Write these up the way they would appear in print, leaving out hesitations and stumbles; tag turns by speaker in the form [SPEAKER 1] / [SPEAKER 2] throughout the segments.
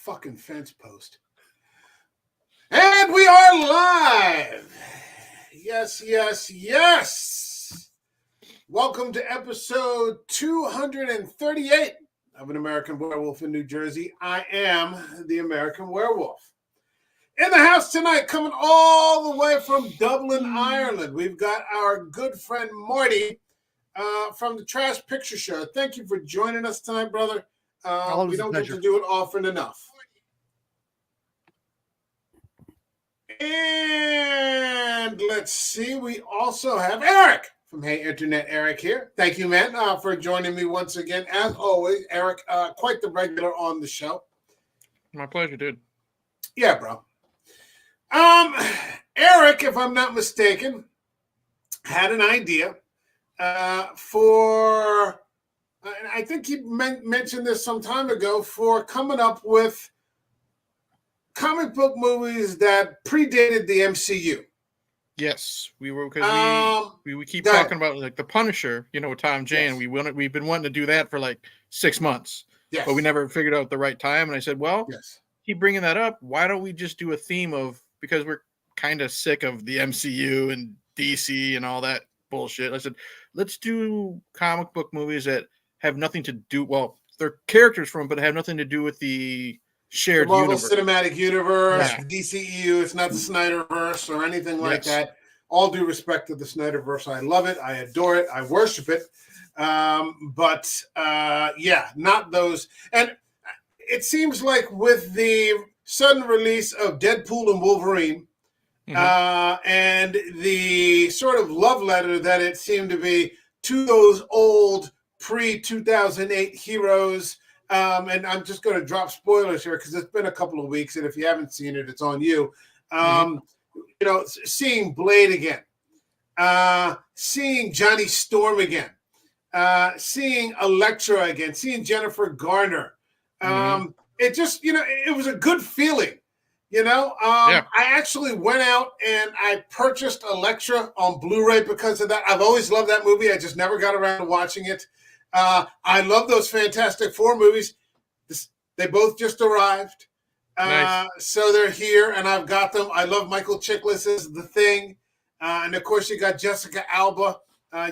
[SPEAKER 1] fucking fence post. And we are live. Yes. Welcome to episode 238 of An American Werewolf in New Jersey. I am the American Werewolf. In the house tonight, coming all the way from Dublin, Ireland, we've got our good friend Marty from the Trash Picture Show. Thank you for joining us tonight, brother. We don't get to do it often enough. And let's see, we also have Eric from Hey Internet. Eric here. Thank you, man, for joining me once again. As always, Eric, quite the regular on the show.
[SPEAKER 2] My pleasure, dude.
[SPEAKER 1] Yeah, bro. Eric, if I'm not mistaken, had an idea for, I think he mentioned this some time ago, for coming up with comic book movies that predated the MCU.
[SPEAKER 2] Yes, we were, because we keep talking about like the Punisher, with Tom Jane.
[SPEAKER 1] Yes.
[SPEAKER 2] And we've been wanting to do that for like 6 months,
[SPEAKER 1] Yes.
[SPEAKER 2] but we never figured out the right time. And I said, well,
[SPEAKER 1] Yes.
[SPEAKER 2] keep bringing that up. Why don't we just do a theme of, because we're kind of sick of the MCU and DC and all that bullshit. I said, let's do comic book movies that have nothing to do, well, they're characters from, but have nothing to do with the shared
[SPEAKER 1] the Marvel
[SPEAKER 2] universe.
[SPEAKER 1] Cinematic Universe,
[SPEAKER 2] Yeah.
[SPEAKER 1] DCEU. It's not the Snyderverse or anything like
[SPEAKER 2] Yes.
[SPEAKER 1] that. All due respect to the Snyderverse. I love it. I adore it. I worship it. But not those. And it seems like with the sudden release of Deadpool and Wolverine, and the sort of love letter that it seemed to be to those old pre-2008 heroes. And I'm just going to drop spoilers here because it's been a couple of weeks, and if you haven't seen it, it's on you. Seeing Blade again, seeing Johnny Storm again, seeing Elektra again, seeing Jennifer Garner. It just, it was a good feeling. I actually went out and I purchased Elektra on Blu-ray because of that. I've always loved that movie. I just never got around to watching it. I love those Fantastic Four movies. They both just arrived.
[SPEAKER 2] Nice.
[SPEAKER 1] So they're here, and I've got them. I love Michael Chiklis's The Thing. And, of course, you got Jessica Alba.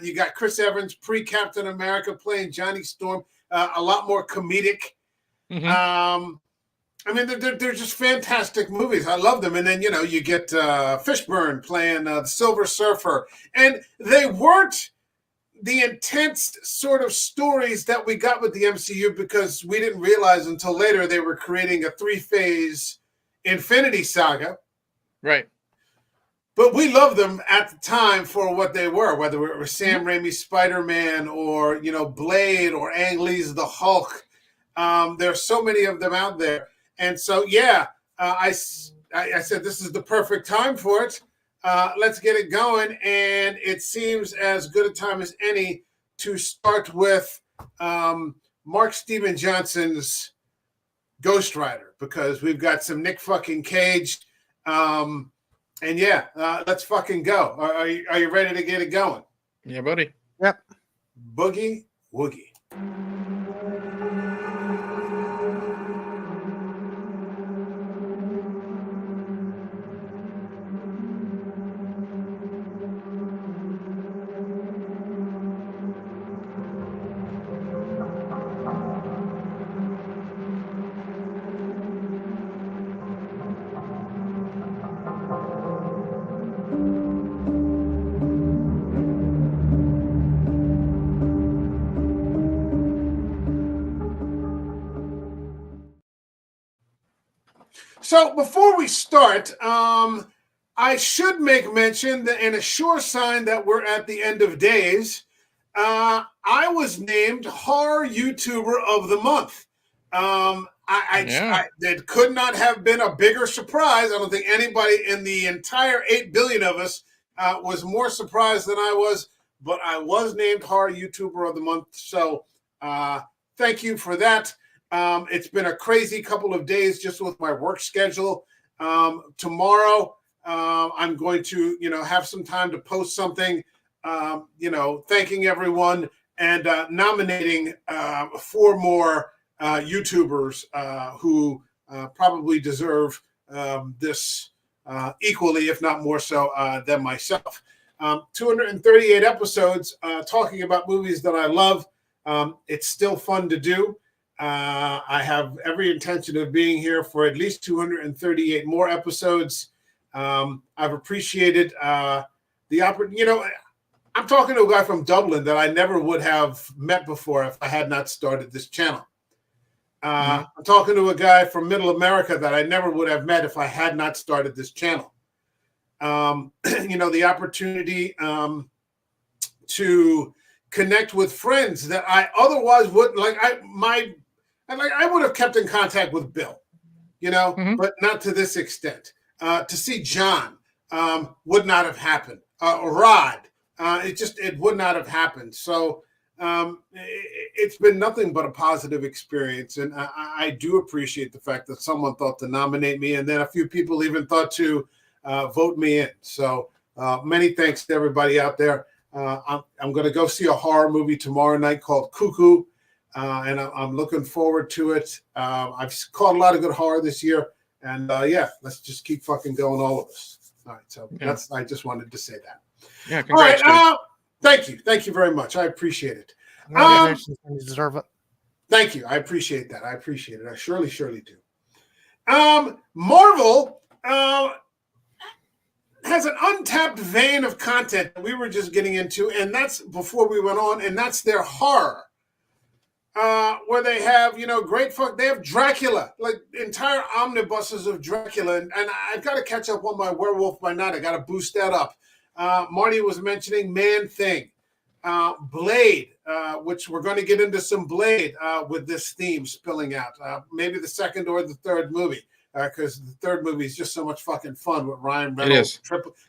[SPEAKER 1] You got Chris Evans, pre-Captain America, playing Johnny Storm. A lot more comedic. They're just fantastic movies. I love them. And then, you get Fishburne playing the Silver Surfer. And they weren't the intense sort of stories that we got with the MCU because we didn't realize until later they were creating a 3-phase Infinity Saga.
[SPEAKER 2] Right.
[SPEAKER 1] But we loved them at the time for what they were, whether it was Sam Raimi's Spider-Man or, Blade or Ang Lee's The Hulk. There's so many of them out there. And so, I said, this is the perfect time for it. Let's get it going. And it seems as good a time as any to start with Mark Steven Johnson's Ghost Rider, because we've got some Nick fucking Cage. Let's fucking go. Are you ready to get it going?
[SPEAKER 2] Yeah, buddy.
[SPEAKER 3] Yep.
[SPEAKER 1] Boogie Woogie. So before we start, I should make mention that in a sure sign that we're at the end of days, I was named Horror YouTuber of the Month. It could not have been a bigger surprise. I don't think anybody in the entire 8 billion of us was more surprised than I was, but I was named Horror YouTuber of the Month. So thank you for that. It's been a crazy couple of days just with my work schedule. Tomorrow, I'm going to, have some time to post something, thanking everyone and nominating 4 more YouTubers who probably deserve this equally, if not more so, than myself. 238 episodes talking about movies that I love. It's still fun to do. I have every intention of being here for at least 238 more episodes. I've appreciated the opportunity. I'm talking to a guy from Dublin that I never would have met before if I had not started this channel. I'm talking to a guy from Middle America that I never would have met if I had not started this channel. The opportunity to connect with friends that I otherwise would I would have kept in contact with Bill, but not to this extent. To see John would not have happened. Rod, it would not have happened. So it's been nothing but a positive experience, and I do appreciate the fact that someone thought to nominate me, and then a few people even thought to vote me in. So many thanks to everybody out there. I'm going to go see a horror movie tomorrow night called Cuckoo, and I'm looking forward to it. I've caught a lot of good horror this year, and let's just keep fucking going, all of us. All right, so I just wanted to say that.
[SPEAKER 2] Yeah, congrats.
[SPEAKER 1] All right, thank you very much. I appreciate it.
[SPEAKER 3] Congratulations, you deserve it.
[SPEAKER 1] Thank you. I appreciate that. I surely do. Marvel has an untapped vein of content that we were just getting into, and that's before we went on, and that's their horror. Where they have, they have Dracula, like entire omnibuses of Dracula, and I've got to catch up on my Werewolf by Night. I got to boost that up. Marty was mentioning Man-Thing, Blade, which we're going to get into some Blade with this theme spilling out. Maybe the second or the third movie, because the third movie is just so much fucking fun with Ryan Reynolds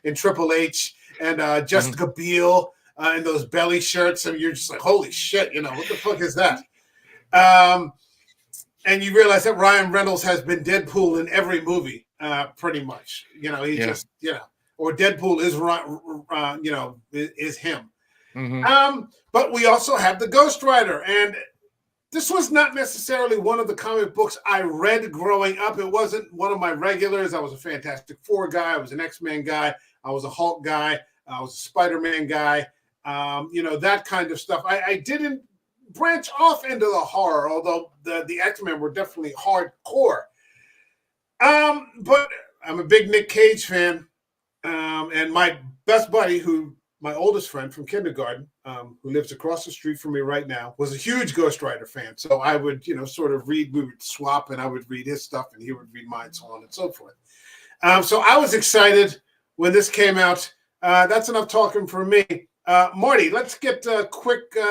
[SPEAKER 1] in Triple H and Jessica Biel in those belly shirts, and you're just like, holy shit, what the fuck is that? And you realize that Ryan Reynolds has been Deadpool in every movie, pretty much. Or Deadpool is is him. But we also have the Ghost Rider, and this was not necessarily one of the comic books I read growing up. It wasn't one of my regulars. I was a Fantastic Four guy. I was an X-Men guy. I was a Hulk guy. I was a Spider-Man guy. That kind of stuff. I didn't branch off into the horror, although the X-Men were definitely hardcore. But I'm a big Nick Cage fan. And my best buddy, my oldest friend from kindergarten, who lives across the street from me right now, was a huge Ghost Rider fan. So I would, sort of read, we would swap, and I would read his stuff and he would read mine, so on and so forth. So I was excited when this came out. That's enough talking for me. Marty, let's get a quick quick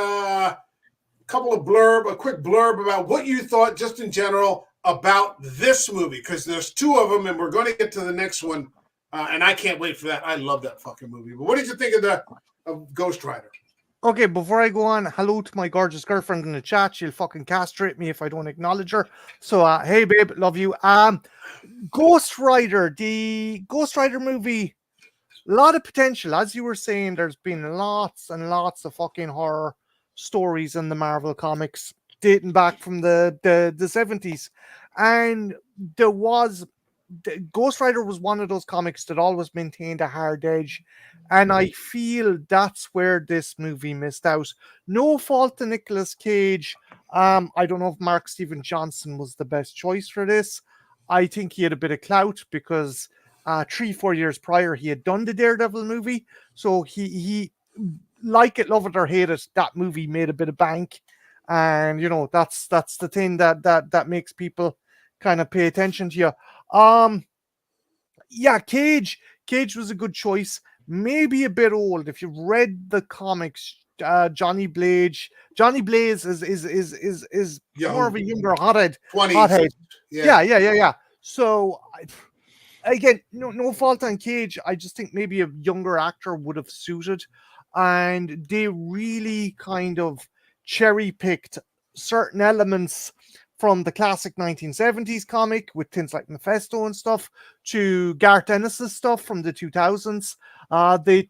[SPEAKER 1] blurb about what you thought just in general about this movie, because there's two of them and we're going to get to the next one. And I can't wait for that. I love that fucking movie. But what did you think of Ghost Rider?
[SPEAKER 3] Okay, before I go on, hello to my gorgeous girlfriend in the chat. She'll fucking castrate me if I don't acknowledge her. So, hey, babe, love you. Ghost Rider, the Ghost Rider movie, a lot of potential. As you were saying, there's been lots and lots of fucking horror stories in the Marvel comics dating back from the 70s. And Ghost Rider was one of those comics that always maintained a hard edge, and I feel that's where this movie missed out. No fault to Nicolas Cage. I don't know if Mark Steven Johnson was the best choice for this. I think he had a bit of clout because 3-4 years prior he had done the Daredevil movie, so he like it, love it or hate it, that movie made a bit of bank, and that's the thing that makes people kind of pay attention to you. Cage was a good choice. Maybe a bit old. If you've read the comics, Johnny Blaze is more of a younger hothead.
[SPEAKER 1] 20s.
[SPEAKER 3] Yeah. So again, no fault on Cage. I just think maybe a younger actor would have suited, and they really kind of cherry picked certain elements from the classic 1970s comic with things like Mephisto and stuff to Garth Ennis's stuff from the 2000s. They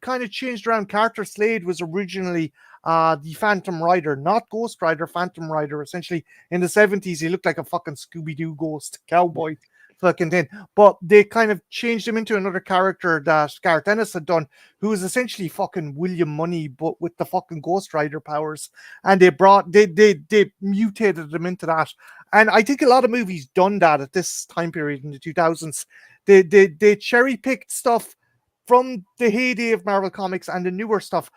[SPEAKER 3] kind of changed around. Carter Slade was originally the Phantom Rider, not Ghost Rider, Phantom Rider. Essentially, in the 70s, he looked like a fucking Scooby Doo ghost cowboy. Fucking thing. But they kind of changed him into another character that Garth Ennis had done, who was essentially fucking William Money, but with the fucking Ghost Rider powers. And they mutated him into that. And I think a lot of movies done that at this time period in the 2000s. They cherry picked stuff from the heyday of Marvel Comics and the newer stuff,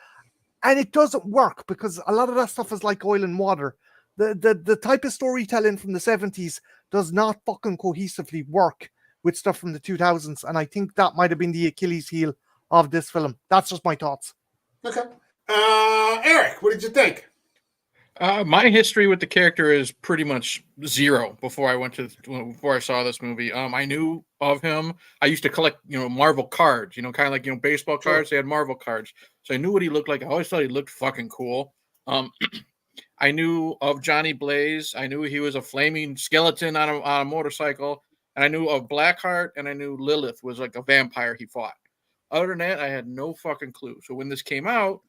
[SPEAKER 3] and it doesn't work because a lot of that stuff is like oil and water. The type of storytelling from the 70s does not fucking cohesively work with stuff from the 2000s, and I think that might have been the Achilles heel of this film. That's just my thoughts.
[SPEAKER 1] Okay. Eric, what did you think?
[SPEAKER 2] My history with the character is pretty much zero before I saw this movie. I knew of him. I used to collect, Marvel cards, kind of like, baseball cards. They had Marvel cards. So I knew what he looked like. I always thought he looked fucking cool. I knew of Johnny Blaze. I knew he was a flaming skeleton on a motorcycle. And I knew of Blackheart, and I knew Lilith was like a vampire he fought. Other than that, I had no fucking clue. So when this came out,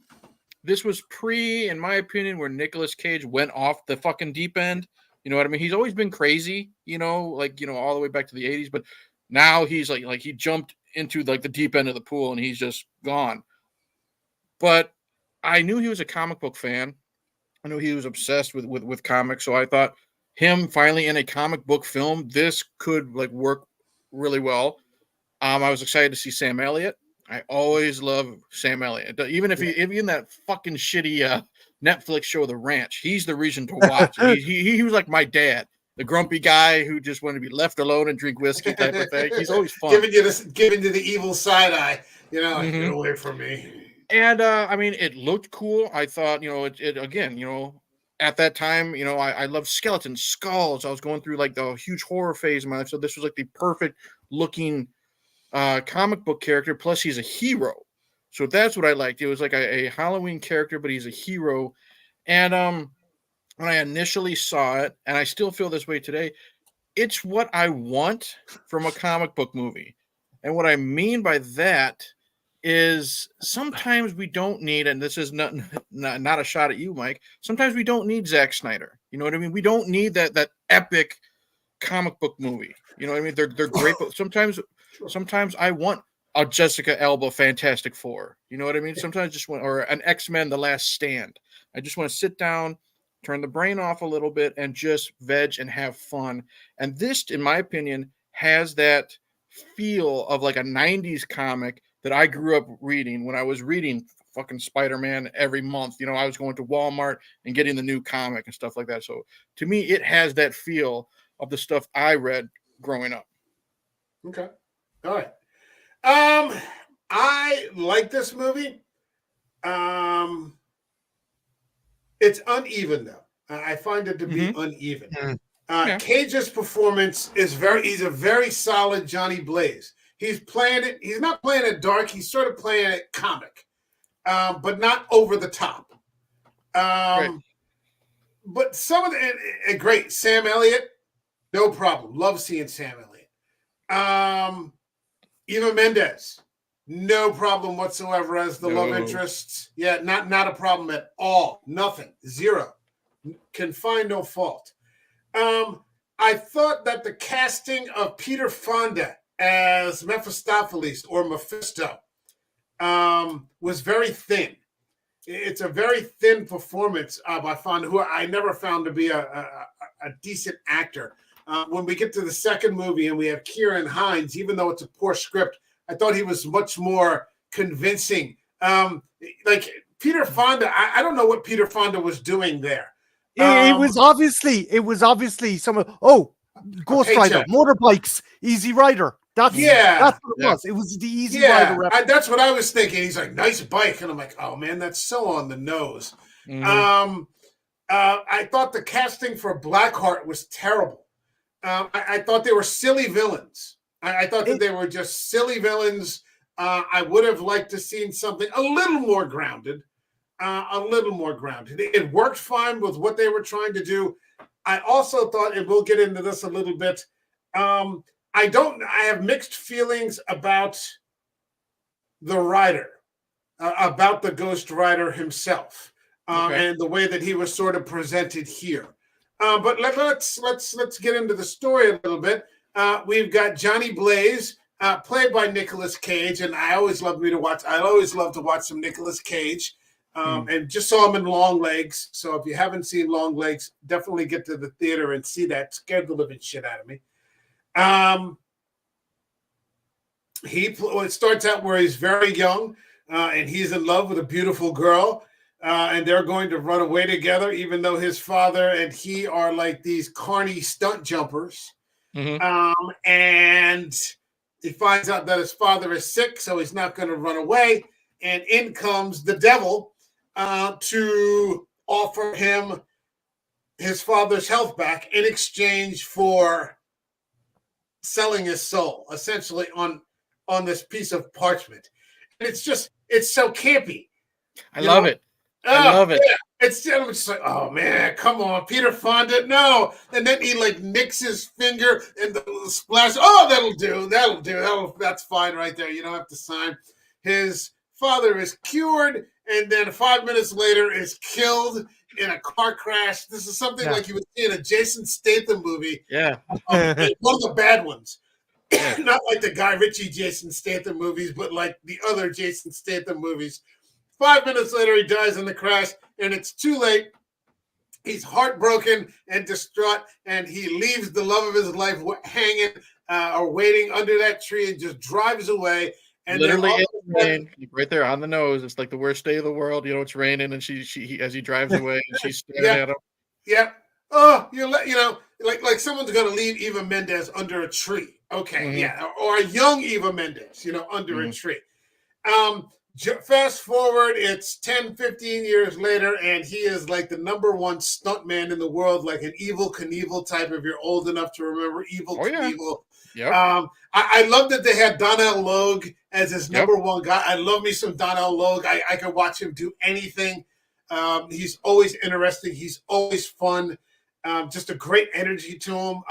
[SPEAKER 2] this was in my opinion, where Nicolas Cage went off the fucking deep end. You know what I mean? He's always been crazy, all the way back to the 80s. But now he's like he jumped into like the deep end of the pool and he's just gone. But I knew he was a comic book fan. I knew he was obsessed with comics. So I thought him finally in a comic book film, this could like work really well. I was excited to see Sam Elliott. I always love Sam Elliott. Even if even in that fucking shitty Netflix show, The Ranch, he's the reason to watch. He was like my dad, the grumpy guy who just wanted to be left alone and drink whiskey type of thing. He's always fun.
[SPEAKER 1] Giving you the evil side eye, get away from me.
[SPEAKER 2] And I mean, it looked cool. I thought, it again, at that time, I loved skeletons, skulls. I was going through like the huge horror phase of my life, so this was like the perfect looking comic book character. Plus, he's a hero, so that's what I liked. It was like a Halloween character, but he's a hero. And when I initially saw it, and I still feel this way today, it's what I want from a comic book movie. And what I mean by that is sometimes we don't need, and this is not a shot at you, Mike. Sometimes we don't need Zack Snyder. You know what I mean? We don't need that epic comic book movie. You know what I mean? They're great, but sometimes I want a Jessica Alba Fantastic Four. You know what I mean? Sometimes I just want, or an X-Men The Last Stand. I just want to sit down, turn the brain off a little bit, and just veg and have fun. And this, in my opinion, has that feel of like a 90s comic that I grew up reading when I was reading fucking Spider-Man every month. I was going to Walmart and getting the new comic and stuff like that. So to me, it has that feel of the stuff I read growing up.
[SPEAKER 1] Okay. All right. I like this movie. It's uneven though. I find it to be uneven. Cage's performance is he's a very solid Johnny Blaze. He's not playing it dark. He's sort of playing it comic, but not over the top.
[SPEAKER 2] Right.
[SPEAKER 1] But some of the great Sam Elliott, no problem. Love seeing Sam Elliott. Eva Mendes, no problem whatsoever as the love interest. Yeah, not a problem at all. Nothing. Zero. Can find no fault. I thought that the casting of Peter Fonda as Mephistopheles or Mephisto was very thin. It's a very thin performance by Fonda, who I never found to be a decent actor. When we get to the second movie and we have Kieran Hines, even though it's a poor script, I thought he was much more convincing. Like Peter Fonda, I don't know what Peter Fonda was doing there.
[SPEAKER 3] It was obviously some Ghost Rider, motorbikes, Easy Rider. That's what it was. It was the Easy Rider.
[SPEAKER 1] That's what I was thinking. He's like, nice bike, and I'm like, oh man, that's so on the nose. I thought the casting for Blackheart was terrible. I thought they were silly villains. I thought that they were just silly villains. I would have liked to seen something a little more grounded. It worked fine with what they were trying to do. I also thought, and we'll get into this a little bit, I have mixed feelings about the Rider, about the Ghost Rider himself.
[SPEAKER 2] Okay.
[SPEAKER 1] and the way that he was sort of presented here. But let's get into the story a little bit. We've got Johnny Blaze, played by Nicolas Cage, and I always love to watch some Nicolas Cage. And just saw him in Long Legs. So if you haven't seen Long Legs, definitely get to the theater and see that. Scared the living shit out of me. It starts out where he's very young, and he's in love with a beautiful girl, and they're going to run away together, even though his father and he are like these carny stunt jumpers. And he finds out that his father is sick, so he's not going to run away. And in comes the devil to offer him his father's health back in exchange for selling his soul, essentially on this piece of parchment. And it's so campy.
[SPEAKER 2] I love it. I love it.
[SPEAKER 1] Yeah. It's just like, oh man, come on, Peter Fonda, no. And then he like nicks his finger and the splash. Oh, that's fine right there. You don't have to sign. His father is cured, and then 5 minutes later is killed in a car crash. This is something like you would see in a Jason Statham movie.
[SPEAKER 2] Yeah.
[SPEAKER 1] One of the bad ones. Not like the Guy Ritchie Jason Statham movies, but like the other Jason Statham movies. 5 minutes later, he dies in the crash, and it's too late. He's heartbroken and distraught, and he leaves the love of his life hanging or waiting under that tree and just drives away. And
[SPEAKER 2] literally in the rain, right there on the nose. It's like the worst day of the world. You know, it's raining, and he as he drives away, and she's staring at him.
[SPEAKER 1] Yeah. Oh, like someone's gonna leave Eva Mendes under a tree. Okay, yeah, or a young Eva Mendes, under a tree. Fast forward, it's 10, 15 years later, and he is like the #1 stuntman in the world, like an Evel Knievel type, if you're old enough to remember Evel Knievel.
[SPEAKER 2] Yep.
[SPEAKER 1] I love that they had Donnell Logue as his #1 guy. I love me some Donnell Logue. I could watch him do anything. He's always interesting. He's always fun. Just a great energy to him.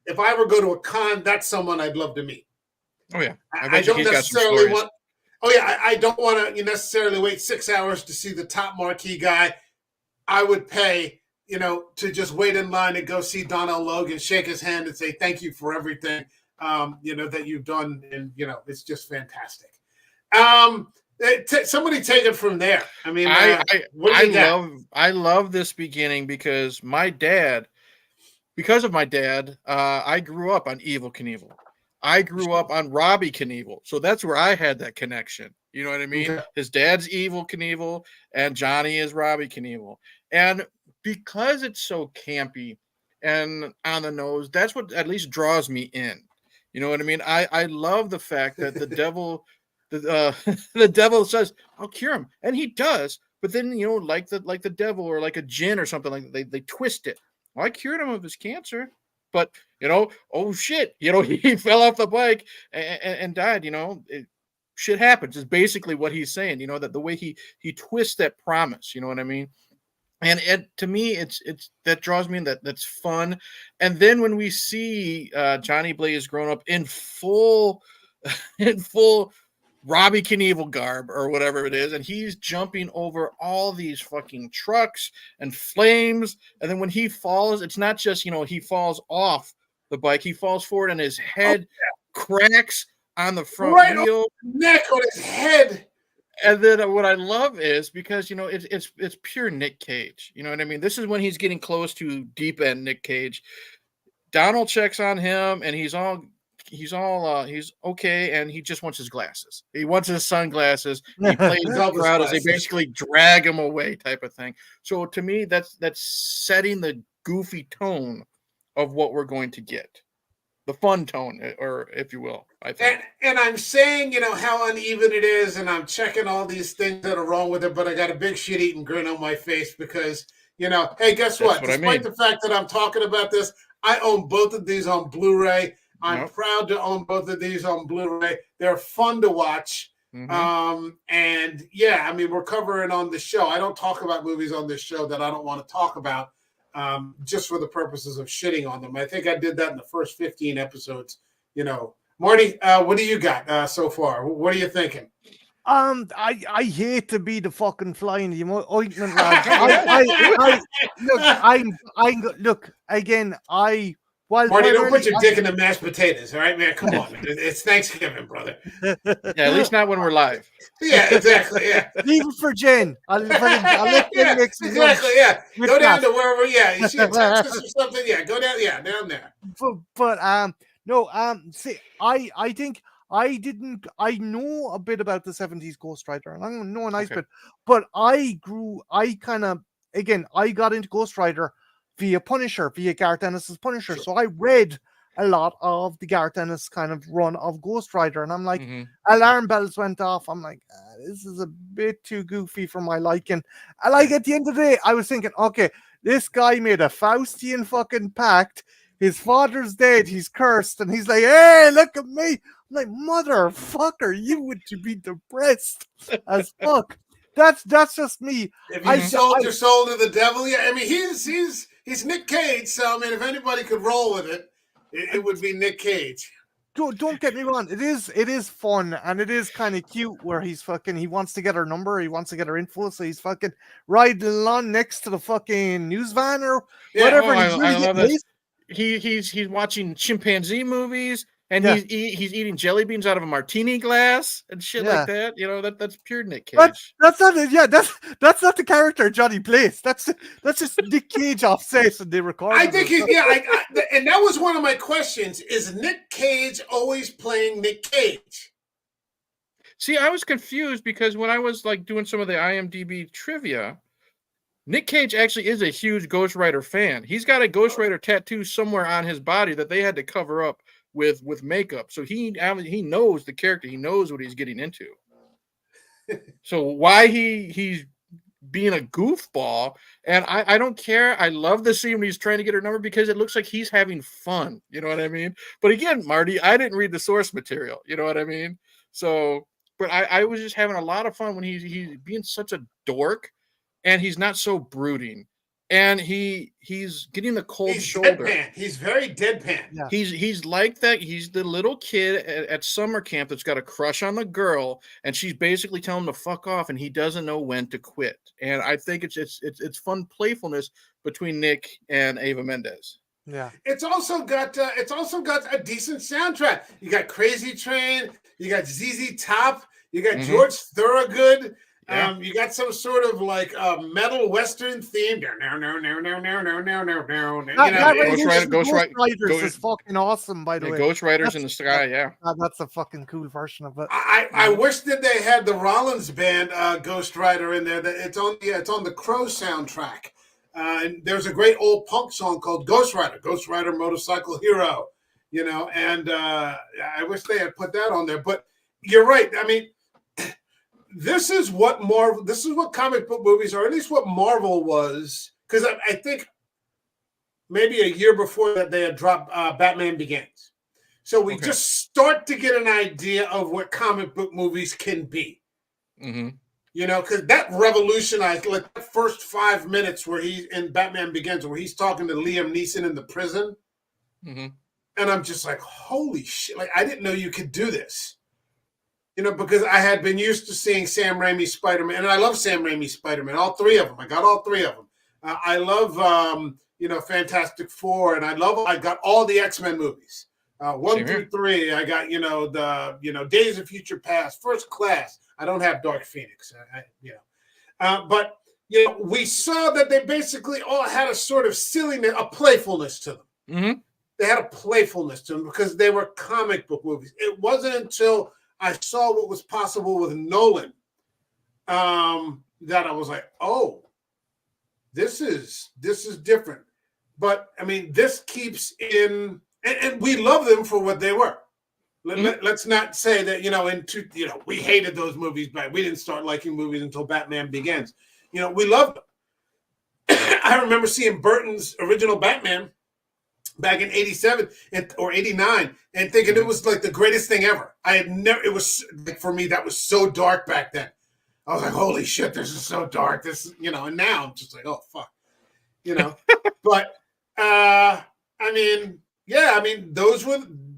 [SPEAKER 1] If I ever go to a con, that's someone I'd love to meet.
[SPEAKER 2] Oh yeah,
[SPEAKER 1] I don't necessarily want. Oh yeah, I don't want to necessarily wait 6 hours to see the top marquee guy. I would pay, to just wait in line and go see Donnell Logue and shake his hand and say thank you for everything, that you've done, and it's just fantastic. Somebody take it from there. I mean,
[SPEAKER 2] I love this beginning because of my dad, I grew up on Evel Knievel. I grew up on Robbie Knievel, so that's where I had that connection. You know what I mean? Okay. His dad's Evel Knievel, and Johnny is Robbie Knievel. And because it's so campy and on the nose, that's what at least draws me in. You know what I mean? I love the fact that the devil, the devil says, "I'll cure him," and he does. But then like the devil or like a jinn or something like that, they twist it. Well, I cured him of his cancer. But, oh shit, he fell off the bike and died, shit happens is basically what he's saying, that the way he twists that promise, you know what I mean? And to me, it's that draws me in, that's fun. And then when we see Johnny Blaze grown up in full Robbie Knievel garb or whatever it is, and he's jumping over all these fucking trucks and flames, and then when he falls, it's not just he falls off the bike, he falls forward and his head cracks on the front wheel,
[SPEAKER 1] neck on his head.
[SPEAKER 2] And then what I love is because it's pure Nick Cage, you know what I mean? This is when he's getting close to deep end Nick Cage. Donald checks on him, and he's okay, and he just wants his glasses. He wants his sunglasses. He plays the crowd as they basically drag him away, type of thing. So to me, that's setting the goofy tone of what we're going to get, the fun tone, or if you will. I think.
[SPEAKER 1] And I'm saying, how uneven it is, and I'm checking all these things that are wrong with it, but I got a big shit-eating grin on my face because, hey, guess what? Despite the fact that I'm talking about this, I own both of these on Blu-ray. I'm proud to own both of these on Blu-ray. They're fun to watch. And yeah, I mean, we're covering on the show. I don't talk about movies on this show that I don't want to talk about just for the purposes of shitting on them. I think I did that in the first 15 episodes. Marty, what do you got so far? What are you thinking?
[SPEAKER 3] I hate to be the fucking fly in the ointment, lads. I look again. While
[SPEAKER 1] Marty, don't put
[SPEAKER 3] primarily
[SPEAKER 1] your dick in the mashed potatoes, all right, man? Come on, man. It's Thanksgiving, brother.
[SPEAKER 2] Yeah, at least not when we're live.
[SPEAKER 1] Yeah, exactly. Yeah.
[SPEAKER 3] leave it for Jen. I'll let Jen
[SPEAKER 1] Yeah,
[SPEAKER 3] make some lunch
[SPEAKER 1] exactly. Yeah.
[SPEAKER 3] with
[SPEAKER 1] Go down
[SPEAKER 3] that.
[SPEAKER 1] to wherever, yeah. You see in Texas or something? Yeah, go down, yeah, down there.
[SPEAKER 3] But no, see, I think I know a bit about the 70s Ghost Rider, and I know a nice bit, but I got into Ghost Rider via Punisher, via Garth Ennis's Punisher.
[SPEAKER 1] Sure.
[SPEAKER 3] So I read a lot of the Garth Ennis kind of run of Ghost Rider, and I'm like, alarm bells went off. I'm like, this is a bit too goofy for my liking. And like at the end of the day, I was thinking, okay, this guy made a Faustian fucking pact. His father's dead, he's cursed, and he's like, hey, look at me. I'm like, motherfucker, you would to be depressed as fuck. That's just me.
[SPEAKER 1] If you sold your soul to the devil, yeah. I mean, he's Nick Cage, so I mean, if anybody could roll with it, it would be Nick Cage.
[SPEAKER 3] Don't get me wrong. It is fun, and it is kind of cute where he wants to get her number, he wants to get her info, so he's fucking riding along next to the fucking news van or whatever.
[SPEAKER 2] I love that. He's watching chimpanzee movies, and he's eating jelly beans out of a martini glass and shit like that. You know, that's pure Nick Cage.
[SPEAKER 3] That's not it. Yeah, that's not the character Johnny plays. That's just Nick Cage off set and they record.
[SPEAKER 1] I think and that was one of my questions: is Nick Cage always playing Nick Cage?
[SPEAKER 2] See, I was confused because when I was like doing some of the IMDb trivia, Nick Cage actually is a huge Ghost Rider fan. He's got a Ghost Rider tattoo somewhere on his body that they had to cover up with makeup. So he knows the character. He knows what he's getting into. So why he's being a goofball, and I don't care. I love the scene when he's trying to get her number because it looks like he's having fun. You know what I mean? But again, Marty, I didn't read the source material. You know what I mean? So, but I was just having a lot of fun when he's being such a dork. And he's not so brooding, and he's getting the cold shoulder.
[SPEAKER 1] Deadpan. He's very deadpan.
[SPEAKER 3] Yeah.
[SPEAKER 2] He's like that. He's the little kid at summer camp that's got a crush on the girl, and she's basically telling him to fuck off, and he doesn't know when to quit. And I think it's fun playfulness between Nick and Eva Mendes.
[SPEAKER 3] Yeah,
[SPEAKER 1] it's also got a decent soundtrack. You got Crazy Train, you got ZZ Top, you got George Thorogood. Yeah. You got some sort of like metal western theme.
[SPEAKER 3] Ghost Riders is fucking awesome, by the way.
[SPEAKER 2] Ghost Riders in the Sky, yeah.
[SPEAKER 3] That's a fucking cool version of it.
[SPEAKER 1] I wish that they had the Rollins band Ghost Rider in there. That it's on the Crow soundtrack. And there's a great old punk song called Ghost Rider Motorcycle Hero. You know, and I wish they had put that on there. But you're right. I mean, this is what comic book movies are, at least what Marvel was, because I think maybe a year before that they had dropped Batman Begins. So we just start to get an idea of what comic book movies can be.
[SPEAKER 2] Mm-hmm.
[SPEAKER 1] You know, because that revolutionized like the first 5 minutes where he's in Batman Begins, where he's talking to Liam Neeson in the prison.
[SPEAKER 2] Mm-hmm.
[SPEAKER 1] And I'm just like, holy shit, like I didn't know you could do this. You know, because I had been used to seeing Sam Raimi's Spider-Man, and I love Sam Raimi's Spider-Man, all three of them. I got all three of them. I love, Fantastic Four, and I got all the X-Men movies, 1 through 3. I got, Days of Future Past, First Class. I don't have Dark Phoenix, but we saw that they basically all had a sort of silliness, a playfulness to them.
[SPEAKER 2] Mm-hmm.
[SPEAKER 1] They had a playfulness to them because they were comic book movies. It wasn't until I saw what was possible with Nolan that I was like, oh, this is different. But I mean, this keeps in, and we love them for what they were. Let's not say that, we hated those movies, but we didn't start liking movies until Batman Begins. We loved them. I remember seeing Burton's original Batman back in 87 or 89 and thinking it was like the greatest thing ever. It was like, for me, that was so dark back then. I was like, holy shit, this is so dark. And now I'm just like, oh, fuck, but,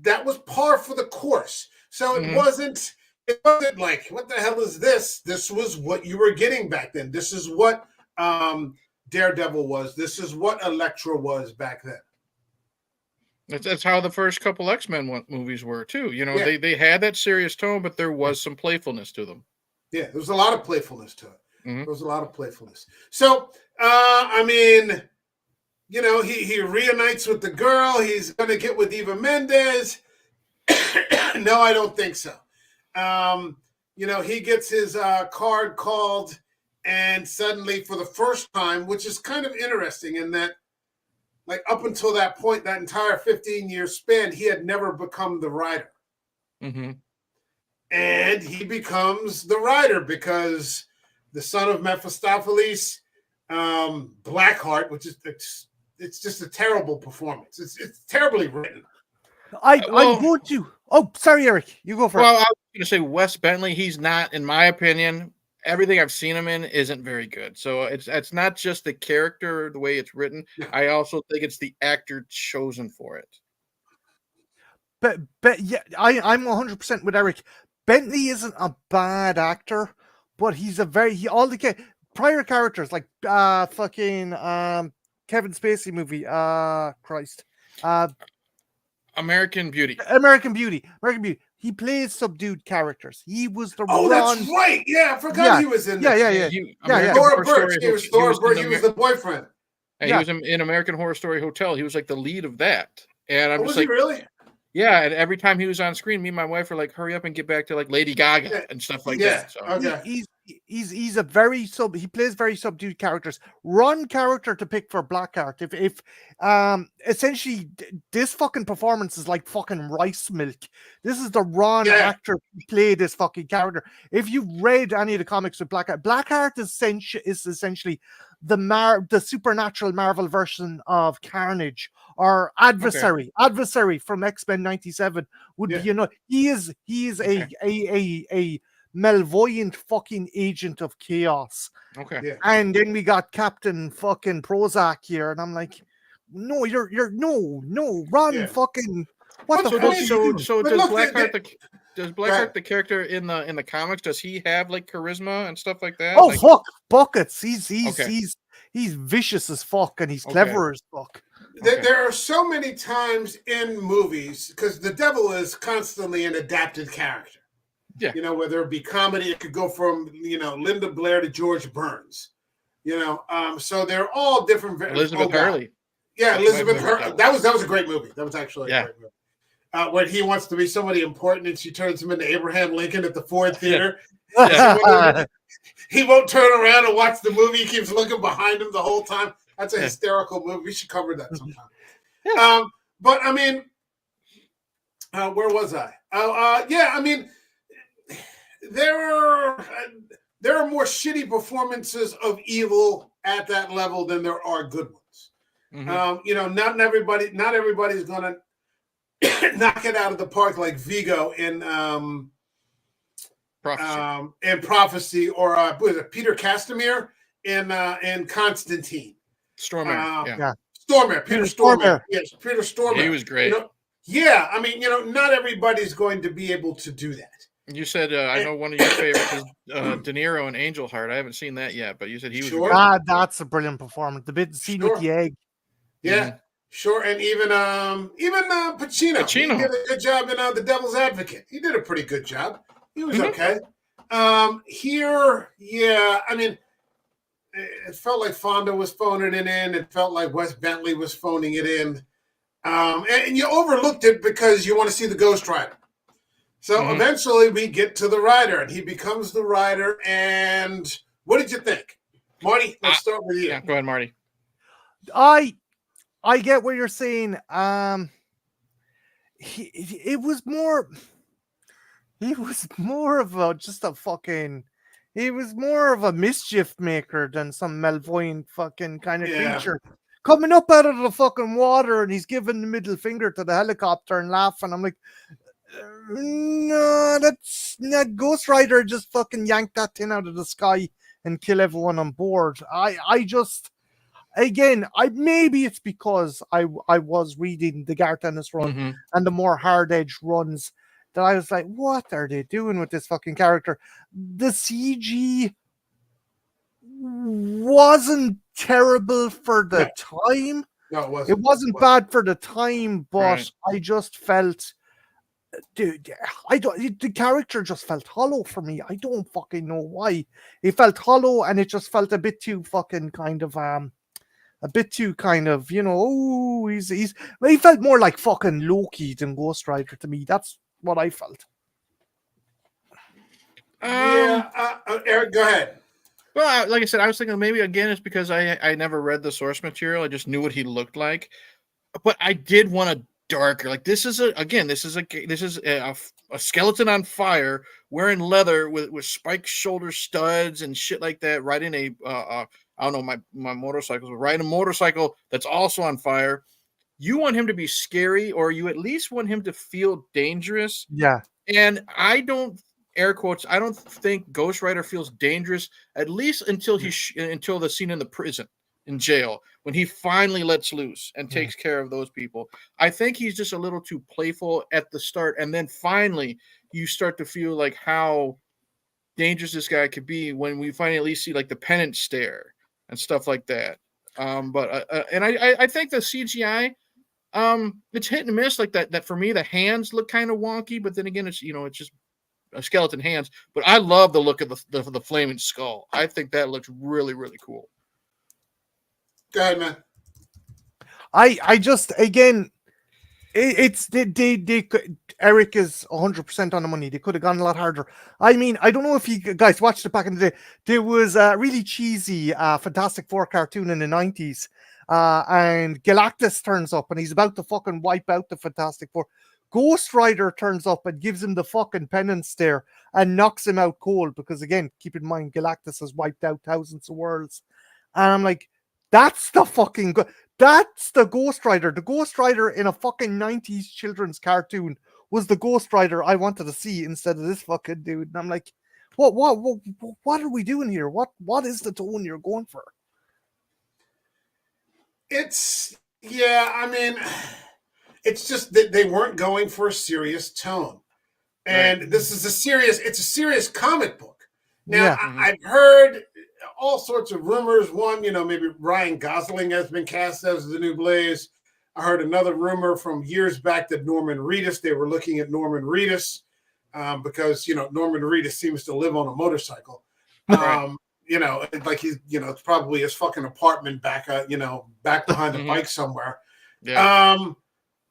[SPEAKER 1] that was par for the course. So it wasn't, it wasn't like, what the hell is this? This was what you were getting back then. This is what Daredevil was. This is what Elektra was back then.
[SPEAKER 2] That's how the first couple X-Men movies were too. You know,
[SPEAKER 1] Yeah.
[SPEAKER 2] they had that serious tone, but there was some playfulness to them.
[SPEAKER 1] Yeah, there was a lot of playfulness to it.
[SPEAKER 2] Mhm.
[SPEAKER 1] There was a lot of playfulness. So, I mean, you know, he reunites with the girl. He's going to get with Eva Mendes. No, I don't think so. You know, he gets his card called, and suddenly, for the first time, which is kind of interesting in that, like, up until that point, that entire 15-year span, he had never become the Rider.
[SPEAKER 2] Mm-hmm.
[SPEAKER 1] And he becomes the Rider because the son of Mephistopheles, Blackheart, which is it's just a terrible performance. It's terribly written.
[SPEAKER 3] I'm going to. Oh, sorry, Eric. You go first.
[SPEAKER 2] Well, I was going to say Wes Bentley. He's not, in my opinion, everything I've seen him in isn't very good. So it's not just the character, the way it's written.
[SPEAKER 1] Yeah.
[SPEAKER 2] I also think it's the actor chosen for it.
[SPEAKER 3] But yeah, I'm 100% with Eric. Bentley isn't a bad actor, but he's all the prior characters like fucking Kevin Spacey movie. Christ.
[SPEAKER 2] American Beauty.
[SPEAKER 3] American Beauty. He plays subdued characters. He was the
[SPEAKER 1] that's right. Yeah, I forgot he was in
[SPEAKER 3] that.
[SPEAKER 1] Yeah. Thora Birch. He was Thora Birch. He was the boyfriend.
[SPEAKER 2] And he was in American Horror Story Hotel. He was like the lead of that. And I'm just
[SPEAKER 1] was
[SPEAKER 2] like,
[SPEAKER 1] he really?
[SPEAKER 2] Yeah, and every time he was on screen, me and my wife were like, "Hurry up and get back to like Lady Gaga and stuff like that." So
[SPEAKER 1] okay.
[SPEAKER 3] He's a very he plays very subdued characters. Wrong character to pick for Blackheart. If essentially this fucking performance is like fucking rice milk. This is the wrong actor to play this fucking character. If you've read any of the comics with Blackheart is essentially the supernatural Marvel version of Carnage or Adversary. Adversary from X-Men 97 would be, you know, he is a malvoyant fucking agent of chaos.
[SPEAKER 2] Okay.
[SPEAKER 1] Yeah.
[SPEAKER 3] And then we got Captain fucking Prozac here, and I'm like, no, you're run fucking what the fuck?
[SPEAKER 2] So does Blackheart the character in the comics, does he have like charisma and stuff like that?
[SPEAKER 3] Oh,
[SPEAKER 2] like,
[SPEAKER 3] fuck buckets. He's vicious as fuck and he's clever as fuck.
[SPEAKER 1] There are so many times in movies, because the devil is constantly an adapted character.
[SPEAKER 2] Yeah.
[SPEAKER 1] You know, whether it be comedy, it could go from, you know, Linda Blair to George Burns. You know, so they're all different.
[SPEAKER 2] Elizabeth Hurley.
[SPEAKER 1] Yeah, Elizabeth Hurley. That was a great movie. That was actually a great movie. When he wants to be somebody important and she turns him into Abraham Lincoln at the Ford Theater.
[SPEAKER 2] Yeah.
[SPEAKER 1] He won't turn around and watch the movie. He keeps looking behind him the whole time. That's a hysterical movie. We should cover that sometime.
[SPEAKER 2] Yeah.
[SPEAKER 1] But I mean, where was I? I mean, there are more shitty performances of evil at that level than there are good ones.
[SPEAKER 2] Mm-hmm.
[SPEAKER 1] You know, not everybody's gonna knock it out of the park like Vigo in Prophecy, or was it Peter Castamere in Constantine.
[SPEAKER 2] Stormare.
[SPEAKER 1] Stormare. Peter Stormare. Yes, Peter Stormare.
[SPEAKER 2] He was great.
[SPEAKER 1] You know, I mean, you know, not everybody's going to be able to do that.
[SPEAKER 2] You said I know one of your favorites is De Niro in Angel Heart. I haven't seen that yet, but you said he was
[SPEAKER 3] great. That's a brilliant performance. The bit scene with the egg.
[SPEAKER 1] Yeah. Mm-hmm. Sure, and even Pacino. He did a good job in The Devil's Advocate. He did a pretty good job. He was okay. Here, I mean, it felt like Fonda was phoning it in. It felt like Wes Bentley was phoning it in. And you overlooked it because you want to see the Ghost Rider. So eventually we get to the Rider, and he becomes the Rider. And what did you think? Marty, let's start with you.
[SPEAKER 2] Yeah, go ahead, Marty.
[SPEAKER 3] I get what you're saying. It was more of a mischief maker than some malvoyant fucking kind of creature coming up out of the fucking water, and he's giving the middle finger to the helicopter and laughing. I'm like, no, that's not Ghost Rider. Just fucking yank that thing out of the sky and kill everyone on board. Maybe it's because I was reading the Garth Ennis run and the more hard edge runs that I was like, what are they doing with this fucking character? The CG wasn't terrible for the
[SPEAKER 1] No.
[SPEAKER 3] time.
[SPEAKER 1] No, it wasn't.
[SPEAKER 3] It wasn't bad for the time, but
[SPEAKER 2] Right.
[SPEAKER 3] I just felt, dude, the character just felt hollow for me. I don't fucking know why. It felt hollow, and it just felt a bit too fucking kind of you know, oh, he felt more like fucking Loki than Ghost Rider to me. That's what I felt.
[SPEAKER 1] Yeah, Eric, go ahead.
[SPEAKER 2] Well, like I said, I was thinking maybe again it's because I never read the source material. I just knew what he looked like, but I did want a darker. Like this is a skeleton on fire wearing leather with spiked shoulder studs and shit like that, riding I don't know, my motorcycles, riding a motorcycle that's also on fire. You want him to be scary, or you at least want him to feel dangerous.
[SPEAKER 3] Yeah.
[SPEAKER 2] And I don't, air quotes, I don't think Ghost Rider feels dangerous, at least until until the scene in the prison, in jail, when he finally lets loose and takes care of those people. I think he's just a little too playful at the start, and then finally you start to feel like how dangerous this guy could be when we finally at least see like the penance stare and stuff like that. And I think the CGI, it's hit and miss like that. That for me, the hands look kind of wonky, but then again, it's it's just a skeleton hands. But I love the look of the flaming skull. I think that looks really, really cool.
[SPEAKER 1] Go ahead, man.
[SPEAKER 3] I just, again, it's Eric is 100% on the money. They could have gone a lot harder. I mean, I don't know if you guys watched it back in the day. There was a really cheesy Fantastic Four cartoon in the 90s, and Galactus turns up and he's about to fucking wipe out the Fantastic Four. Ghost Rider turns up and gives him the fucking penance stare and knocks him out cold, because again, keep in mind, Galactus has wiped out thousands of worlds. And I'm like, that's the fucking that's the Ghost Rider. The Ghost Rider in a fucking 90s children's cartoon was the Ghost Rider I wanted to see instead of this fucking dude. And I'm like, what are we doing here? What is the tone you're going for?
[SPEAKER 1] I mean, it's just that they weren't going for a serious tone. And
[SPEAKER 2] Right.
[SPEAKER 1] This is it's a serious comic book. Now,
[SPEAKER 3] Yeah.
[SPEAKER 1] I've heard all sorts of rumors. One, maybe Ryan Gosling has been cast as the new Blaze. I heard another rumor from years back that they were looking at Norman Reedus because, Norman Reedus seems to live on a motorcycle.
[SPEAKER 2] Right.
[SPEAKER 1] Like it's probably his fucking apartment back behind the bike somewhere.
[SPEAKER 2] Yeah.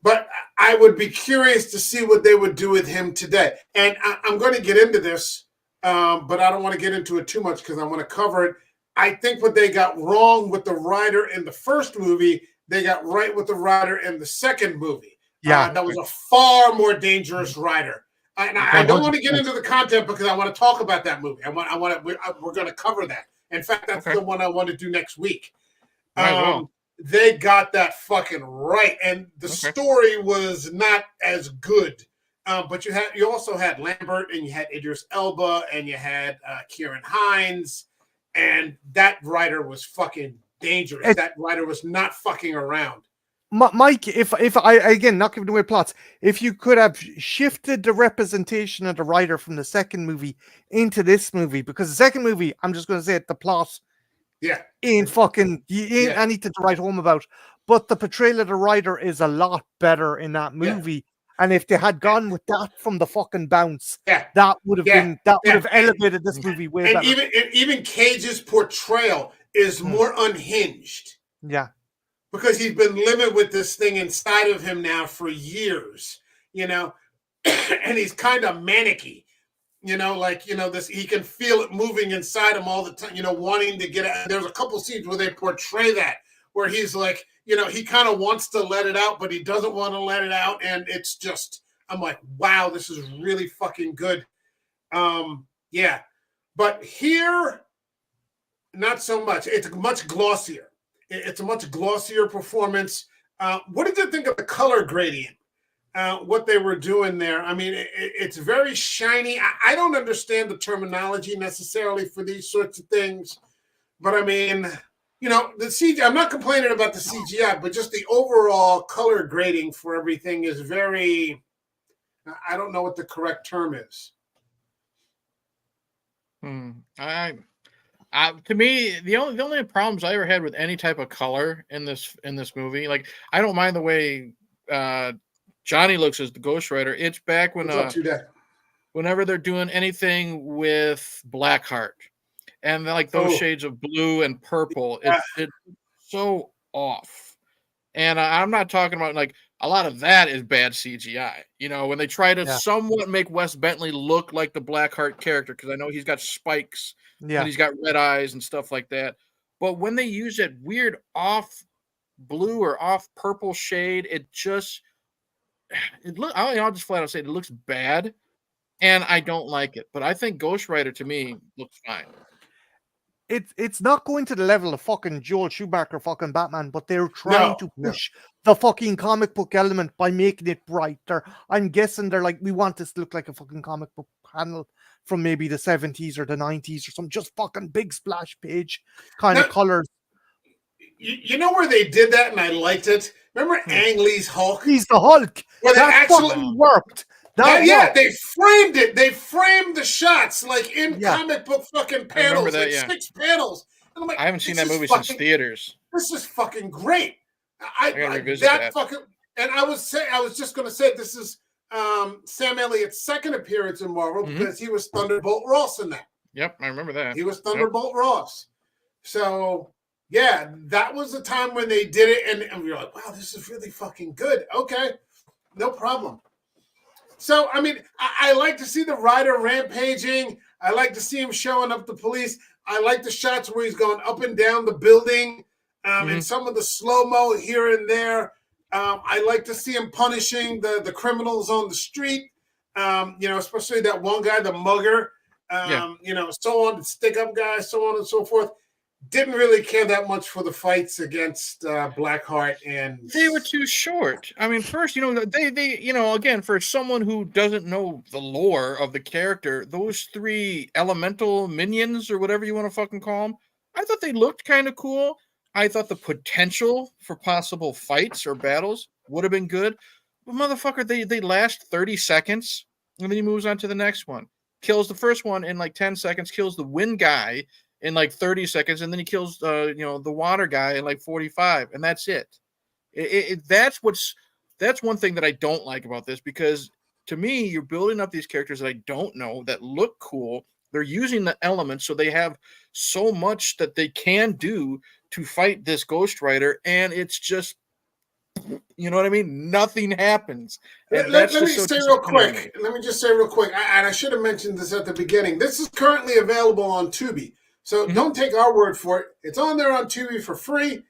[SPEAKER 1] But I would be curious to see what they would do with him today. And I'm going to get into this, but I don't want to get into it too much because I want to cover it. I think what they got wrong with the Rider in the first movie, they got right with the Rider in the second movie.
[SPEAKER 3] Yeah.
[SPEAKER 1] That was a far more dangerous Rider. And I don't want to get into the content because I want to talk about that movie. We're going to cover that. In fact, that's the one I want to do next week. They got that fucking right, and the story was not as good. But you also had Lambert, and you had Idris Elba, and you had Kieran Hines, and that Rider was fucking dangerous. That Rider was not fucking around.
[SPEAKER 3] Mike, if I, again, not giving away plots, if you could have shifted the representation of the Rider from the second movie into this movie, because the second movie, I'm just going to say it, the plot ain't fucking, you ain't anything to write home about. But the portrayal of the Rider is a lot better in that movie. And if they had gone with that from the fucking bounce, that would have elevated this movie way better.
[SPEAKER 1] And even Cage's portrayal is more unhinged.
[SPEAKER 3] Yeah.
[SPEAKER 1] Because he's been living with this thing inside of him now for years, and he's kind of manicky. This, he can feel it moving inside him all the time, wanting to get out. There's a couple scenes where they portray that, where he's like, he kind of wants to let it out, but he doesn't want to let it out. And it's just, I'm like, wow, this is really fucking good. But here, not so much. It's much glossier. It's a much glossier performance. What did you think of the color gradient? What they were doing there? I mean, it's very shiny. I don't understand the terminology necessarily for these sorts of things, but I mean, the CGI. I'm not complaining about the CGI, but just the overall color grading for everything is very. I don't know what the correct term is.
[SPEAKER 2] To me, the only problems I ever had with any type of color in this movie, like I don't mind the way Johnny looks as the Ghost Rider. It's back when
[SPEAKER 1] What's up, today?
[SPEAKER 2] whenever they're doing anything with Blackheart and like those shades of blue and purple, it's so off. And I'm not talking about like a lot of that is bad CGI. You know, when they try to somewhat make Wes Bentley look like the Blackheart character, because I know he's got spikes and he's got red eyes and stuff like that. But when they use that weird off blue or off purple shade, I'll just flat out say it looks bad, and I don't like it. But I think Ghost Rider to me looks fine.
[SPEAKER 3] It's not going to the level of fucking Joel Schumacher fucking Batman, but they're trying to push the fucking comic book element by making it brighter. I'm guessing they're like, we want this to look like a fucking comic book panel from maybe the 70s or the 90s or some just fucking big splash page kind of colors.
[SPEAKER 1] You know where they did that and I liked it? Remember Ang Lee's Hulk?
[SPEAKER 3] He's the Hulk.
[SPEAKER 1] Where they
[SPEAKER 3] actually worked.
[SPEAKER 1] They framed it. They framed the shots like in comic book fucking panels,
[SPEAKER 2] that,
[SPEAKER 1] 6 panels. And I'm like,
[SPEAKER 2] I haven't seen that movie since theaters.
[SPEAKER 1] This is fucking great.
[SPEAKER 2] I gotta revisit that.
[SPEAKER 1] And I was just gonna say this is Sam Elliott's second appearance in Marvel because he was Thunderbolt Ross in that.
[SPEAKER 2] Yep, I remember that.
[SPEAKER 1] He was Thunderbolt Ross. So yeah, that was the time when they did it, and we were like, wow, this is really fucking good. Okay, no problem. So, I mean, I like to see the Rider rampaging. I like to see him showing up the police. I like the shots where he's going up and down the building and some of the slow-mo here and there. I like to see him punishing the criminals on the street, especially that one guy, the mugger, so on, the stick-up guy, so on and so forth. Didn't really care that much for the fights against Blackheart, and
[SPEAKER 2] they were too short. I mean, first, they again, for someone who doesn't know the lore of the character, those 3 elemental minions or whatever you want to fucking call them, I thought they looked kind of cool. I thought the potential for possible fights or battles would have been good. But motherfucker, they last 30 seconds, and then he moves on to the next one. Kills the first one in like 10 seconds, kills the wind guy in like 30 seconds, and then he kills the water guy in like 45, and that's it. That's one thing that I don't like about this, because to me, you're building up these characters that I don't know that look cool. They're using the elements, so they have so much that they can do to fight this Ghost Rider, and it's just, you know what I mean? Nothing happens.
[SPEAKER 1] Let me just say real quick, and I should have mentioned this at the beginning. This is currently available on Tubi. So don't take our word for it. It's on there on Tubi for free.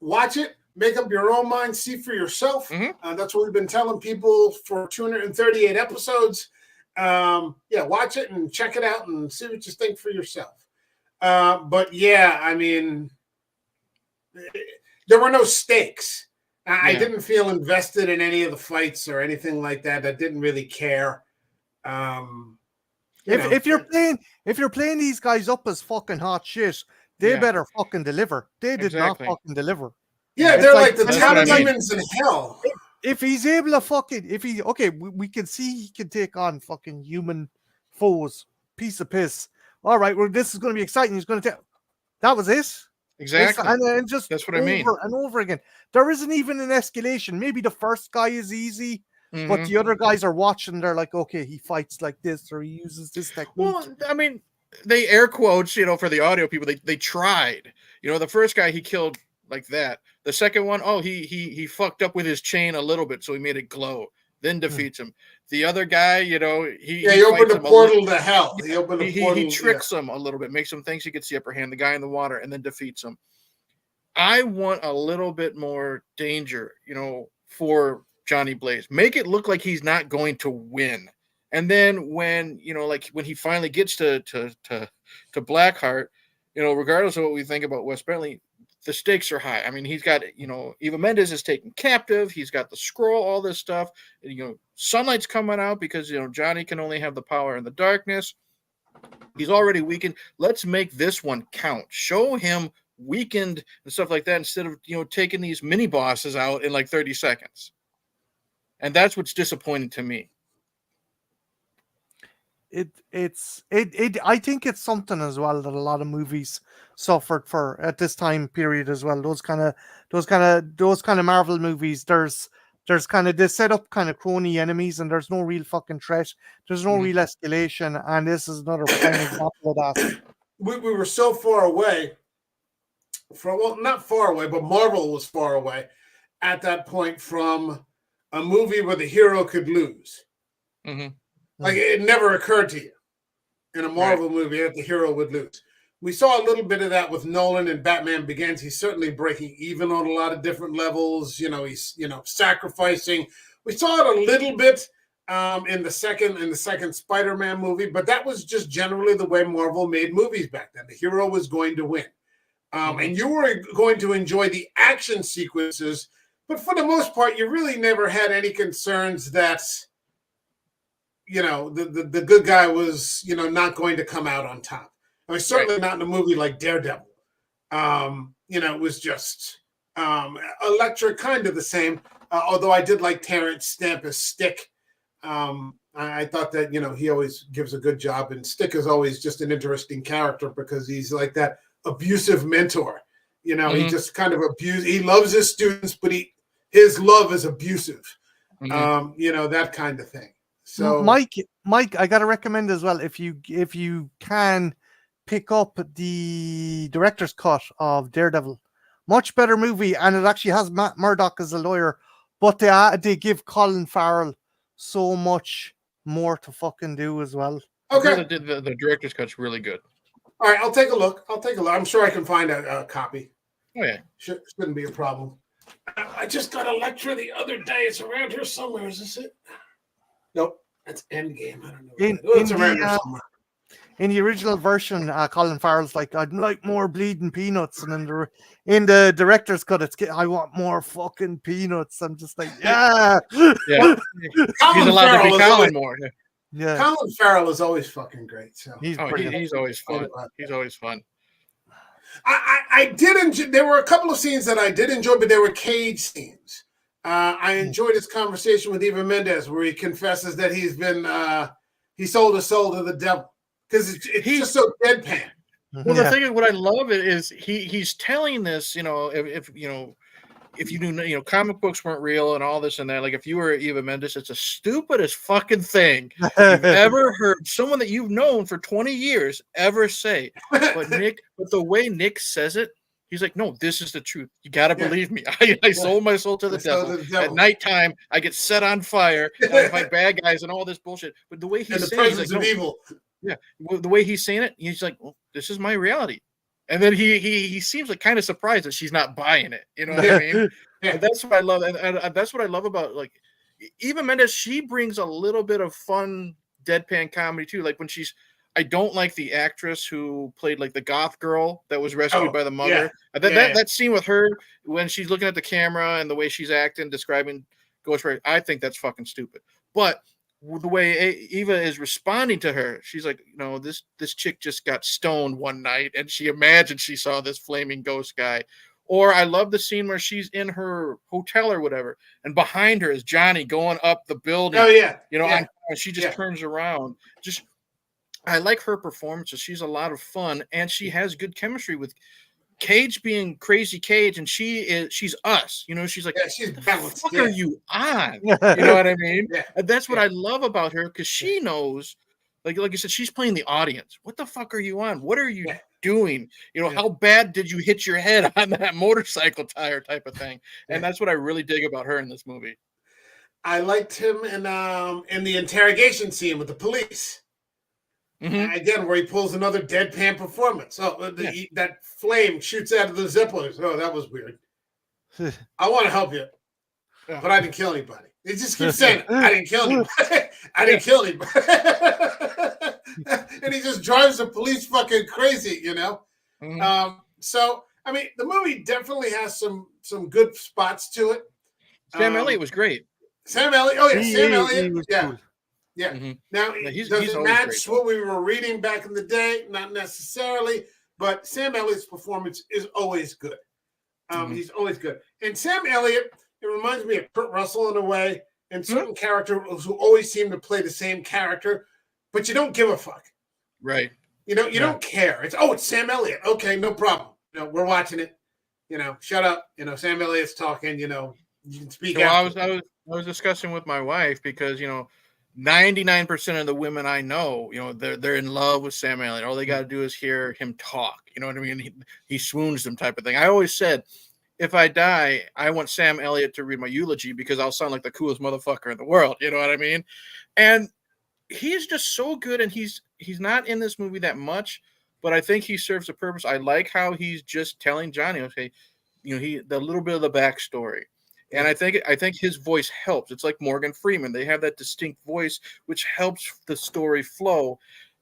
[SPEAKER 1] Watch it. Make up your own mind. See for yourself. That's what we've been telling people for 238 episodes. Watch it and check it out and see what you think for yourself. But yeah, I mean, there were no stakes. I didn't feel invested in any of the fights or anything like that. I didn't really care.
[SPEAKER 3] If you're playing these guys up as fucking hot shit, they better fucking deliver. They did not fucking deliver.
[SPEAKER 1] Yeah, they're like the top demons in hell.
[SPEAKER 3] If he's able to fucking, we can see he can take on fucking human foes. Piece of piss. All right, well, this is going to be exciting. He's going to take. That was it.
[SPEAKER 2] Exactly.
[SPEAKER 3] And just
[SPEAKER 2] that's what I mean.
[SPEAKER 3] Over and over again. There isn't even an escalation. Maybe the first guy is easy. But the other guys are watching. They're like, okay, he fights like this, or he uses this technique.
[SPEAKER 2] Well, I mean, they air quotes, for the audio people. They tried. The first guy he killed like that. The second one, he fucked up with his chain a little bit, so he made it glow. Then defeats him. The other guy, he
[SPEAKER 1] opened a portal to hell. He opened a portal.
[SPEAKER 2] He tricks him a little bit, makes him think he gets the upper hand. The guy in the water, and then defeats him. I want a little bit more danger, for Johnny Blaze. Make it look like he's not going to win. And then when, when he finally gets to Blackheart, regardless of what we think about Wes Bentley, the stakes are high. I mean, he's got, Eva Mendes is taken captive. He's got the scroll, all this stuff. Sunlight's coming out because, Johnny can only have the power in the darkness. He's already weakened. Let's make this one count. Show him weakened and stuff like that instead of, taking these mini bosses out in like 30 seconds. And that's what's disappointing to me.
[SPEAKER 3] I think it's something as well that a lot of movies suffered for at this time period as well. Those kind of Marvel movies, there's kind of, they set up kind of crony enemies and there's no real fucking threat. There's no real escalation, and this is another prime example of that.
[SPEAKER 1] We were so far away from, well, not far away, but Marvel was far away at that point from a movie where the hero could lose. Like, it never occurred to you in a Marvel movie that the hero would lose. We saw a little bit of that with Nolan and Batman Begins. He's certainly breaking even on a lot of different levels. He's sacrificing. We saw it a little bit in the second Spider-Man movie, but that was just generally the way Marvel made movies back then. The hero was going to win, and you were going to enjoy the action sequences. But for the most part, you really never had any concerns that the good guy was, not going to come out on top. I mean, certainly not in a movie like Daredevil. It was just Elektra, kind of the same. Although I did like Terrence Stamp as Stick. I thought that, he always gives a good job. And Stick is always just an interesting character because he's like that abusive mentor. He just kind of he loves his students, but his love is abusive. That kind of thing. So
[SPEAKER 3] Mike, I gotta recommend as well, if you can pick up the director's cut of Daredevil. Much better movie, and it actually has Matt Murdock as a lawyer, but they give Colin Farrell so much more to fucking do as well.
[SPEAKER 1] Okay.
[SPEAKER 2] The director's cut's really good.
[SPEAKER 1] All right, I'll take a look. I'm sure I can find a copy.
[SPEAKER 2] Oh yeah,
[SPEAKER 1] shouldn't be a problem. I just got Elektra the other day. It's around here somewhere. Is this it? Nope, that's Endgame. I don't know. It's around here somewhere.
[SPEAKER 3] In the original version, Colin Farrell's like, I'd like more bleeding peanuts, and in the director's cut, I want more fucking peanuts. I'm just like, yeah.
[SPEAKER 2] He's allowed to be Colin more.
[SPEAKER 3] Yeah,
[SPEAKER 1] Colin Farrell is always fucking great. So
[SPEAKER 2] he's always fun. He's always fun.
[SPEAKER 1] I did enjoy. There were a couple of scenes that I did enjoy, but they were cage scenes. I enjoyed his conversation with Eva Mendes, where he confesses that he sold his soul to the devil because it's just so deadpan.
[SPEAKER 2] Well, the thing is, what I love it is he's telling this. If you knew, comic books weren't real and all this and that. Like, if you were Eva Mendes, it's the stupidest fucking thing you've ever heard someone that you've known for 20 years ever say. But the way Nick says it, he's like, no, this is the truth. You got to believe me. I sold my soul to the devil. At nighttime, I get set on fire. I fight bad guys and all this bullshit. But the way he's saying it, he's like,
[SPEAKER 1] evil.
[SPEAKER 2] Yeah, the way he's saying it, he's like, well, this is my reality. And then he seems like kind of surprised that she's not buying it. You know what I mean? Yeah. And that's what I love. And that's what I love about, like, Eva Mendes. She brings a little bit of fun, deadpan comedy too. Like when I don't like the actress who played like the goth girl that was rescued by the mother. Yeah. That scene with her when she's looking at the camera and the way she's acting, describing Ghost Rider, I think that's fucking stupid. But the way Eva is responding to her, she's like, this chick just got stoned one night and she imagined she saw this flaming ghost guy. Or I love the scene where she's in her hotel or whatever, and behind her is Johnny going up the building.
[SPEAKER 1] Oh yeah,
[SPEAKER 2] and she just turns around. I like her performance. She's a lot of fun, and she has good chemistry with Cage being crazy Cage, and she's us. She's like,
[SPEAKER 1] she's
[SPEAKER 2] balanced. What the fuck are you on? You know what I mean? And that's what I love about her, because she knows, like you said, she's playing the audience. What the fuck are you on? What are you doing? How bad did you hit your head on that motorcycle tire type of thing? And that's what I really dig about her in this movie.
[SPEAKER 1] I liked him in the interrogation scene with the police. Mm-hmm. Again, where he pulls another deadpan performance. That flame shoots out of the zippers. Oh, that was weird. I want to help you, but I didn't kill anybody. He just keeps saying, I didn't kill anybody. I didn't kill anybody. And he just drives the police fucking crazy, Mm-hmm. So, I mean, the movie definitely has some good spots to it.
[SPEAKER 2] Sam Elliott was great.
[SPEAKER 1] Sam Elliott. Oh, yeah. Sam Elliott.
[SPEAKER 3] Cool.
[SPEAKER 1] Yeah. Mm-hmm. Now, does it match what we were reading back in the day? Not necessarily, but Sam Elliott's performance is always good. He's always good. And Sam Elliott, it reminds me of Kurt Russell in a way, and certain characters who always seem to play the same character. but you don't give a fuck.
[SPEAKER 2] Right.
[SPEAKER 1] You don't care. It's Sam Elliott. Okay, no problem. We're watching it. Shut up. Sam Elliott's talking. You can speak.
[SPEAKER 2] Well,
[SPEAKER 1] after.
[SPEAKER 2] I was discussing with my wife because 99% of the women I know, they're in love with Sam Elliott. All they got to do is hear him talk. You know what I mean? He swoons them type of thing. I always said, if I die, I want Sam Elliott to read my eulogy because I'll sound like the coolest motherfucker in the world. You know what I mean? And he's just so good, and he's not in this movie that much, but I think he serves a purpose. I like how he's just telling Johnny, okay, the little bit of the backstory. And I think his voice helps. It's like Morgan Freeman. They have that distinct voice, which helps the story flow.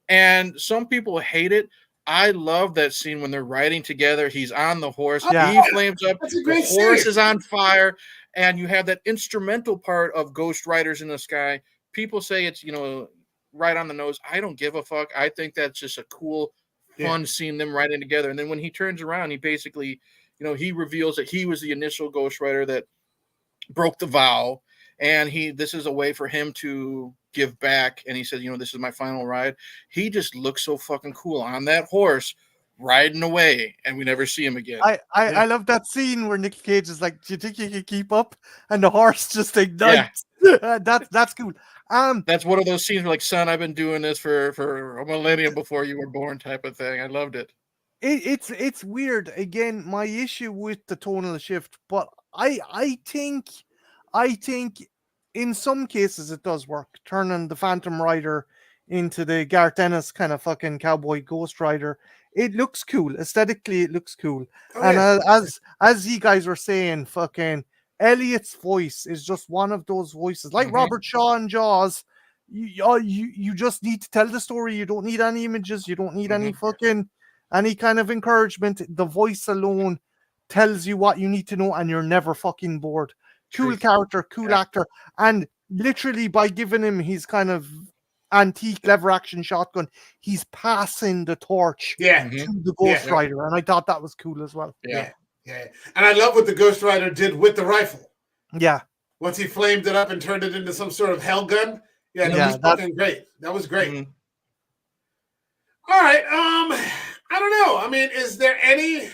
[SPEAKER 2] And some people hate it. I love that scene when they're riding together. He's on the horse.
[SPEAKER 3] Yeah.
[SPEAKER 2] He flames up.
[SPEAKER 1] That's a great
[SPEAKER 2] The horse
[SPEAKER 1] scene.
[SPEAKER 2] is on fire. And you have that instrumental part of Ghost Riders in the Sky. People say it's, right on the nose. I don't give a fuck. I think that's just a cool, fun scene, them riding together. And then when he turns around, he basically, he reveals that he was the initial Ghost Rider that broke the vow, and this is a way for him to give back. And he said, this is my final ride. He just looks so fucking cool on that horse riding away, and we never see him again.
[SPEAKER 3] I love that scene where Nick Cage is like, do you think you can keep up? And the horse just ignites. Yeah. That's cool.
[SPEAKER 2] That's one of those scenes where, like, son, I've been doing this for a millennium before you were born type of thing. I loved it.
[SPEAKER 3] It's weird. Again, my issue with the tonal shift, but I think in some cases it does work, turning the Phantom Rider into the Garth Ennis kind of fucking cowboy Ghost Rider. It looks cool. Aesthetically, it looks cool. As you guys were saying, fucking Elliot's voice is just one of those voices, like Robert Shaw in Jaws. You just need to tell the story. You don't need any images. You don't need any kind of encouragement. The voice alone tells you what you need to know, and you're never fucking bored. Cool character, cool actor, and literally by giving him his kind of antique lever action shotgun, he's passing the torch to the Ghost Rider, and I thought that was cool as well.
[SPEAKER 1] Yeah. And I love what the Ghost Rider did with the rifle.
[SPEAKER 3] Yeah.
[SPEAKER 1] Once he flamed it up and turned it into some sort of hell gun. Yeah, that was fucking great. That was great. All right. I don't know. I mean, is there any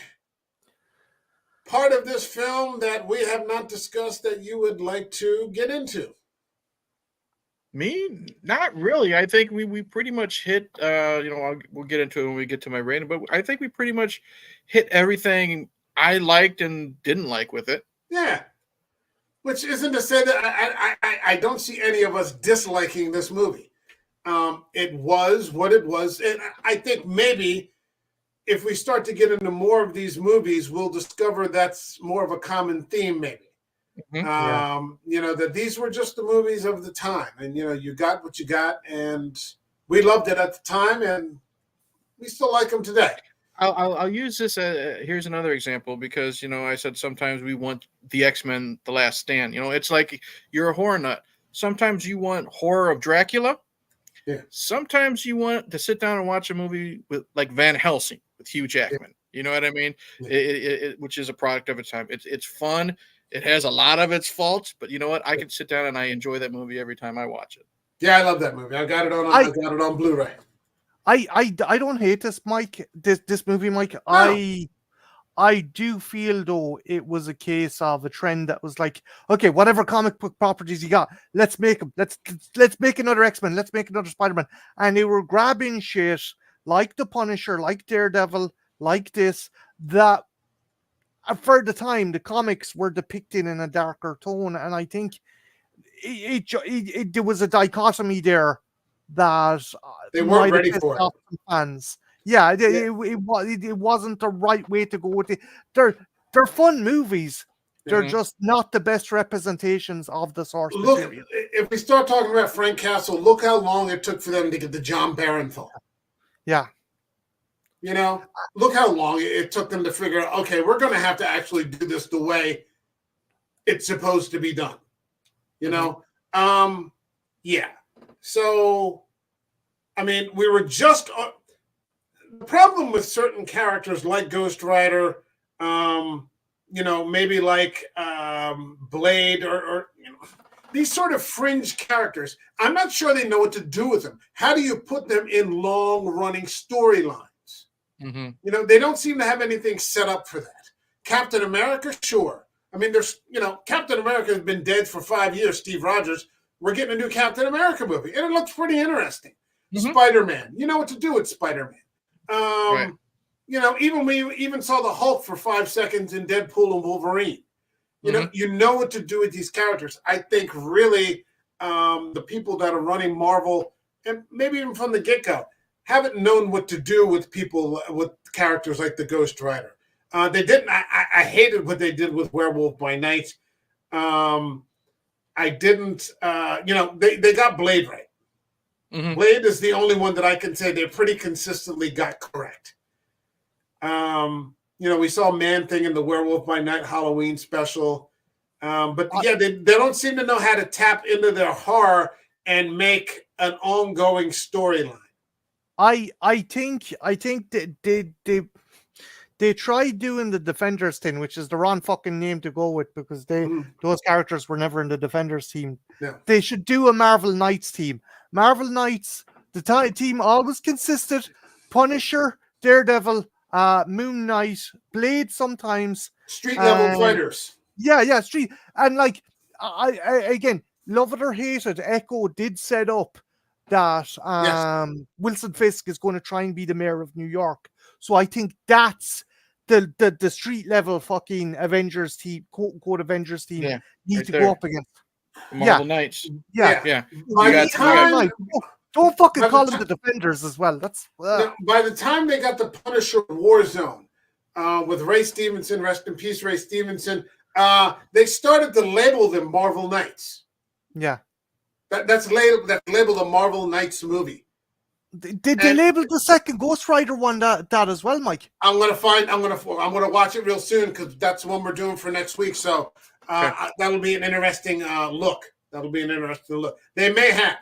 [SPEAKER 1] part of this film that we have not discussed that you would like to get into?
[SPEAKER 2] Me? Not really. I think we pretty much hit, we'll get into it when we get to my rating, but I think we pretty much hit everything I liked and didn't like with it.
[SPEAKER 1] Yeah. Which isn't to say that I don't see any of us disliking this movie. It was what it was. And I think maybe if we start to get into more of these movies, we'll discover that's more of a common theme, maybe. That these were just the movies of the time. And, you got what you got. And we loved it at the time. And we still like them today.
[SPEAKER 2] I'll use this. Here's another example because, I said sometimes we want the X-Men, The Last Stand. It's like you're a horror nut. Sometimes you want horror of Dracula.
[SPEAKER 1] Yeah.
[SPEAKER 2] Sometimes you want to sit down and watch a movie with like Van Helsing with Hugh Jackman. Yeah. You know what I mean? Yeah. Which is a product of its time. It's fun. It has a lot of its faults, but you know what? I can sit down and I enjoy that movie every time I watch it.
[SPEAKER 1] Yeah, I love that movie. I got it on Blu-ray.
[SPEAKER 3] I don't hate this, Mike. This movie, Mike. No. I do feel though it was a case of a trend that was like, okay, whatever comic book properties you got, let's make them. Let's make another X-Men. Let's make another Spider-Man. And they were grabbing shit like the Punisher, like Daredevil, like this. That for the time the comics were depicted in a darker tone, and I think there was a dichotomy there that
[SPEAKER 1] they weren't ready for it.
[SPEAKER 3] Fans. Yeah, it wasn't the right way to go with it. They're fun movies. They're just not the best representations of the source material.
[SPEAKER 1] If we start talking about Frank Castle, look how long it took for them to get the John Barron film.
[SPEAKER 3] Yeah.
[SPEAKER 1] Look how long it took them to figure out, okay, we're going to have to actually do this the way it's supposed to be done. Yeah. So, I mean, we were just... the problem with certain characters like Ghost Rider, maybe like Blade or these sort of fringe characters, I'm not sure they know what to do with them. How do you put them in long-running storylines?
[SPEAKER 2] Mm-hmm.
[SPEAKER 1] You know, they don't seem to have anything set up for that. Captain America, sure. I mean, there's, you know, Captain America has been dead for 5 years, Steve Rogers. We're getting a new Captain America movie, and it looks pretty interesting.
[SPEAKER 2] Mm-hmm.
[SPEAKER 1] Spider-Man, you know what to do with Spider-Man.
[SPEAKER 2] Right.
[SPEAKER 1] You know, we even saw the Hulk for 5 seconds in Deadpool and Wolverine. You know what to do with these characters. I think really the people that are running Marvel, and maybe even from the get-go, haven't known what to do with people, with characters like the Ghost Rider. They didn't. I hated what they did with Werewolf by Night. I didn't. They got Blade right.
[SPEAKER 2] Mm-hmm.
[SPEAKER 1] Blade is the only one that I can say they pretty consistently got correct. We saw Man-Thing in the Werewolf by Night Halloween special. But yeah, they don't seem to know how to tap into their horror and make an ongoing storyline.
[SPEAKER 3] I think they tried doing the Defenders thing, which is the wrong fucking name to go with because those characters were never in the Defenders team.
[SPEAKER 1] Yeah.
[SPEAKER 3] They should do a Marvel Knights team. Marvel Knights, the team always consisted: Punisher, Daredevil, Moon Knight, Blade sometimes.
[SPEAKER 1] Street level fighters.
[SPEAKER 3] Yeah, street. And like, I again, love it or hate it, Echo did set up that Wilson Fisk is going to try and be the mayor of New York. So I think that's the street level fucking Avengers team, quote Avengers team need to go up against.
[SPEAKER 2] Marvel Knights.
[SPEAKER 3] Yeah.
[SPEAKER 1] By the time,
[SPEAKER 3] don't fucking call them the Defenders as well. That's
[SPEAKER 1] by the time they got the Punisher Warzone with Ray Stevenson, rest in peace, Ray Stevenson. They started to label them Marvel Knights.
[SPEAKER 3] Yeah.
[SPEAKER 1] That's labeled a Marvel Knights movie.
[SPEAKER 3] Did they label the second Ghost Rider one that as well, Mike?
[SPEAKER 1] I'm gonna watch it real soon because that's the one we're doing for next week. So that'll be an interesting look. That'll be an interesting look. They may have.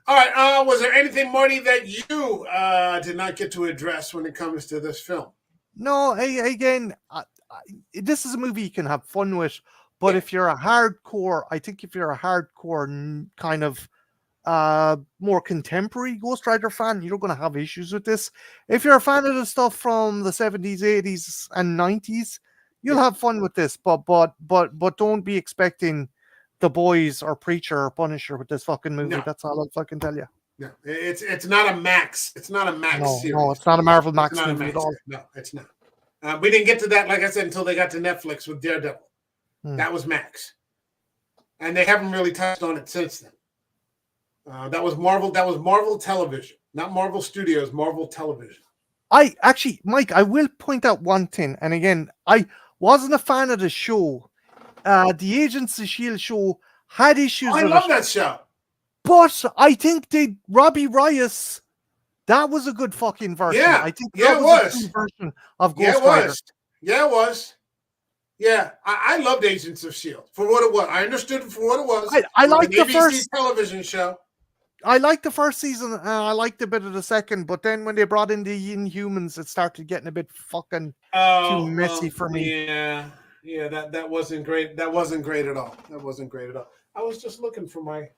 [SPEAKER 1] All right. Was there anything, Marty, that you did not get to address when it comes to this film?
[SPEAKER 3] No, again, this is a movie you can have fun with, but if you're a hardcore kind of more contemporary Ghost Rider fan, you're going to have issues with this. If you're a fan of the stuff from the 70s, 80s, and 90s, you'll have fun with this. But don't be expecting The Boys or Preacher or Punisher with this fucking movie. No. That's all I'll fucking tell you.
[SPEAKER 1] No, it's not a Max. It's not a Max series.
[SPEAKER 3] No, it's not a Marvel Max movie at all.
[SPEAKER 1] No, it's not. We didn't get to that, like I said, until they got to Netflix with Daredevil. That was Max, and they haven't really touched on it since then. That was Marvel. That was Marvel Television, not Marvel Studios. Marvel Television.
[SPEAKER 3] Mike, I will point out one thing, and again, I wasn't a fan of the show. The Agents of S.H.I.E.L.D. show had issues.
[SPEAKER 1] I love that show.
[SPEAKER 3] But I think Robbie Reyes, that was a good fucking version.
[SPEAKER 1] Yeah,
[SPEAKER 3] I think that was a good version of Ghost Rider.
[SPEAKER 1] Yeah, it was. Yeah, I loved Agents of S.H.I.E.L.D. for what it was. I understood it for what it was.
[SPEAKER 3] I liked the first
[SPEAKER 1] television show.
[SPEAKER 3] I liked the first season, and I liked a bit of the second. But then when they brought in the Inhumans, it started getting a bit fucking too messy for me.
[SPEAKER 1] Yeah, that wasn't great. That wasn't great at all. I was just looking for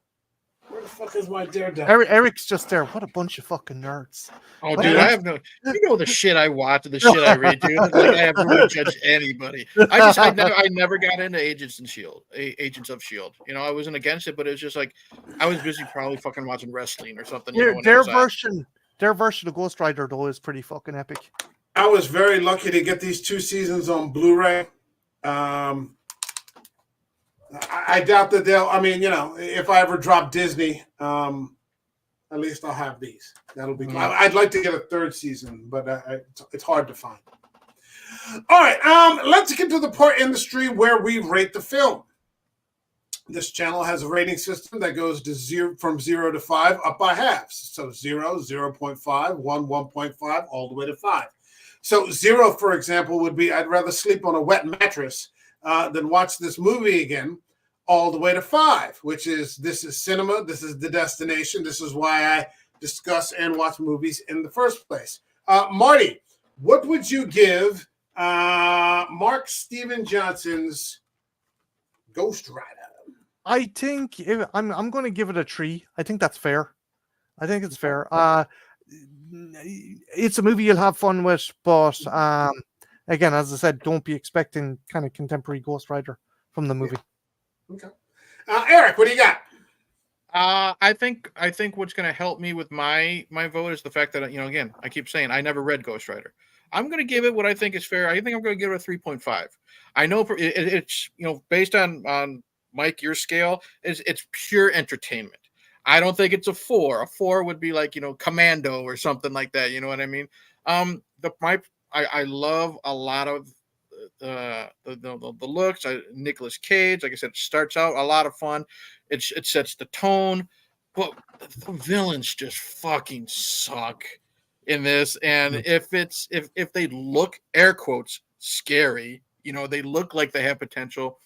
[SPEAKER 1] where the fuck is my Daredevil?
[SPEAKER 3] Eric's just there. What a bunch of fucking nerds.
[SPEAKER 2] Oh, dude, I have no. You know the shit I watch, the shit I read, dude. Like I have no judge anybody. I never got into Agents of S.H.I.E.L.D. You know, I wasn't against it, but it was just like I was busy probably fucking watching wrestling or something.
[SPEAKER 3] Their version of Ghost Rider though is pretty fucking epic.
[SPEAKER 1] I was very lucky to get these 2 seasons on Blu-ray. I doubt that they'll. I mean, if I ever drop Disney, at least I'll have these. That'll be. I'd like to get a 3rd season, but it's hard to find. All right, let's get to the part in the stream where we rate the film. This channel has a rating system that goes to from 0 to 5 up by halves. So 0, 0.5, 1, 1.5, all the way to 5. So 0, for example, would be I'd rather sleep on a wet mattress than watch this movie again, all the way to 5, which is this is cinema, this is the destination, this is why I discuss and watch movies in the first place. Marty, what would you give Mark Steven Johnson's Ghost Rider.
[SPEAKER 3] I think I'm going to give it a 3. I think that's fair. I think it's fair. It's a movie you'll have fun with, but again, as I said, don't be expecting kind of contemporary Ghost Rider from the movie.
[SPEAKER 1] Okay. Eric, what do you got?
[SPEAKER 2] I think what's going to help me with my vote is the fact that, you know, again, I keep saying I never read Ghost Rider. I'm going to give it what I think is fair. I think I'm going to give it a 3.5. I know it's, you know, based on Mike, your scale it's pure entertainment. I don't think it's a 4. A 4 would be like, you know, Commando or something like that. You know what I mean? I love a lot of the looks. Nicolas Cage, like I said, it starts out a lot of fun. It sets the tone, but the villains just fucking suck in this. And if they look, air quotes, scary, you know, they look like they have potential.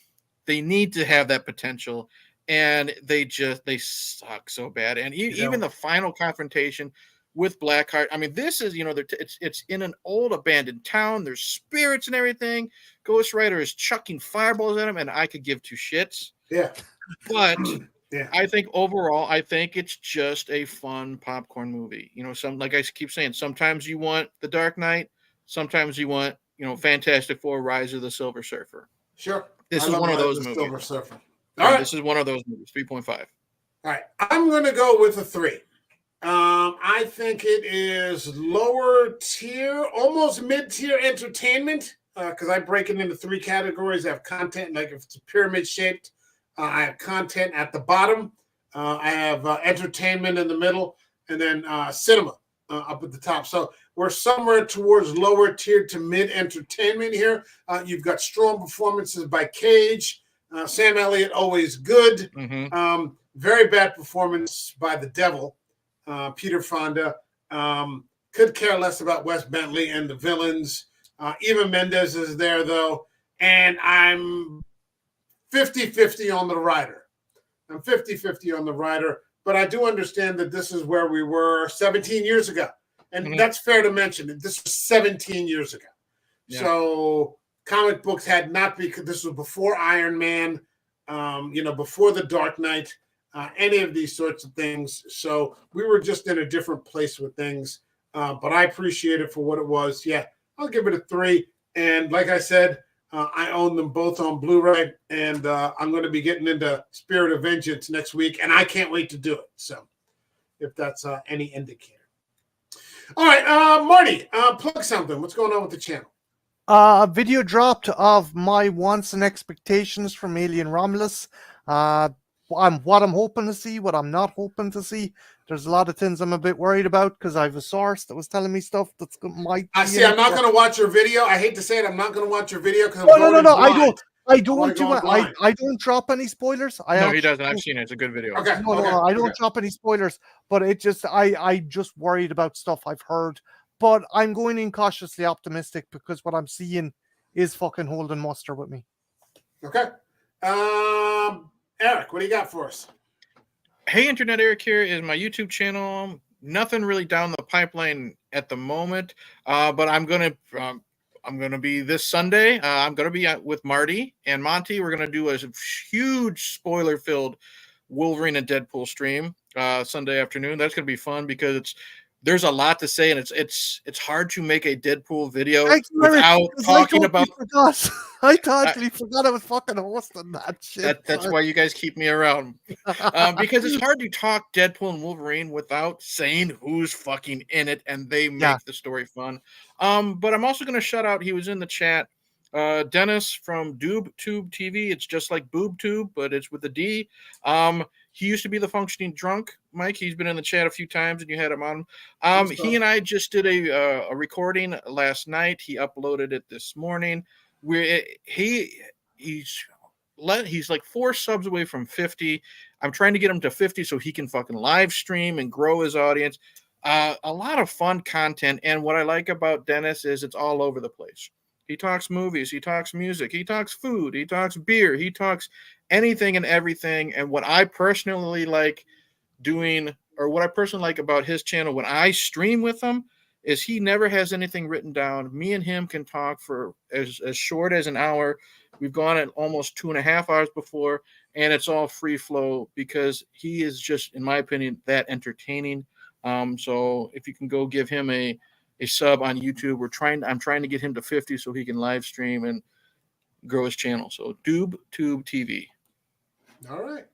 [SPEAKER 2] They need to have that potential, and they suck so bad. And even the final confrontation with Blackheart. I mean, this is, you know, it's in an old abandoned town. There's spirits and everything. Ghost Rider is chucking fireballs at him, and I could give two shits.
[SPEAKER 1] Yeah.
[SPEAKER 2] But
[SPEAKER 1] yeah.
[SPEAKER 2] I think overall, I think it's just a fun popcorn movie. You know, like I keep saying, sometimes you want The Dark Knight, sometimes you want, you know, Fantastic Four: Rise of the Silver Surfer.
[SPEAKER 1] Sure.
[SPEAKER 2] This is one of those movies.
[SPEAKER 1] Silver Surfer.
[SPEAKER 2] All right. This is one of those movies. 3.5.
[SPEAKER 1] All right. I'm going to go with a 3. I think it is lower tier, almost mid-tier entertainment, because I break it into 3 categories. I have content, like if it's pyramid shaped, I have content at the bottom, I have entertainment in the middle, and then cinema up at the top. So we're somewhere towards lower tier to mid entertainment here. You've got strong performances by Cage, Sam Elliott, always good.
[SPEAKER 2] Mm-hmm.
[SPEAKER 1] Very bad performance by the Devil. Peter Fonda, could care less about Wes Bentley and the villains. Eva Mendes is there, though. And I'm 50-50 on the Rider. I'm 50-50 on the Rider. But I do understand that this is where we were 17 years ago. And that's fair to mention. This was 17 years ago. Yeah. So comic books had not been, this was before Iron Man, you know, before The Dark Knight. Any of these sorts of things. So we were just in a different place with things. But I appreciate it for what it was. Yeah, I'll give it a 3. And like I said, I own them both on Blu-ray. And I'm going to be getting into Spirit of Vengeance next week. And I can't wait to do it. So if that's any indicator. All right, Marty, plug something. What's going on with the channel?
[SPEAKER 3] A video dropped of my wants and expectations from Alien Romulus. What I'm hoping to see, what I'm not hoping to see. There's a lot of things I'm a bit worried about because I have a source that was telling me stuff that's might.
[SPEAKER 1] I see. I'm not going to watch your video. I hate to say it. I'm not going to watch your video because
[SPEAKER 3] no. I don't drop any spoilers.
[SPEAKER 2] He doesn't. I've seen it. It's a good video.
[SPEAKER 1] Okay.
[SPEAKER 3] No. I don't drop any spoilers. But it just I just worried about stuff I've heard. But I'm going in cautiously optimistic because what I'm seeing is fucking holding muster with me.
[SPEAKER 1] Okay. Eric, what do you got for us?
[SPEAKER 2] Hey, Internet, Eric here is my YouTube channel. Nothing really down the pipeline at the moment, but I'm gonna be this Sunday. I'm gonna be with Marty and Monty. We're gonna do a huge spoiler-filled Wolverine and Deadpool stream Sunday afternoon. That's gonna be fun because there's a lot to say, and it's hard to make a Deadpool video without talking about.
[SPEAKER 3] I totally forgot I was fucking hosting that shit.
[SPEAKER 2] That's why you guys keep me around, because it's hard to talk Deadpool and Wolverine without saying who's fucking in it, and they make the story fun. But I'm also going to shout out. He was in the chat. Dennis from DoobTube TV. It's just like BoobTube, but it's with a D. He used to be the Functioning Drunk, Mike. He's been in the chat a few times, and you had him on. He and I just did a recording last night. He uploaded it this morning. He's like 4 subs away from 50. I'm trying to get him to 50 so he can fucking live stream and grow his audience. A lot of fun content, and what I like about Dennis is it's all over the place. He talks movies, he talks music, he talks food, he talks beer, he talks anything and everything. And what I personally like doing, or what I personally like about his channel when I stream with him, is he never has anything written down. Me and him can talk for as short as an hour, We've gone at almost 2.5 hours before, and it's all free flow because he is just, in my opinion, that entertaining. So if you can go give him a sub on YouTube, I'm trying to get him to 50 so he can live stream and grow his channel. So Tube TV.
[SPEAKER 1] All right.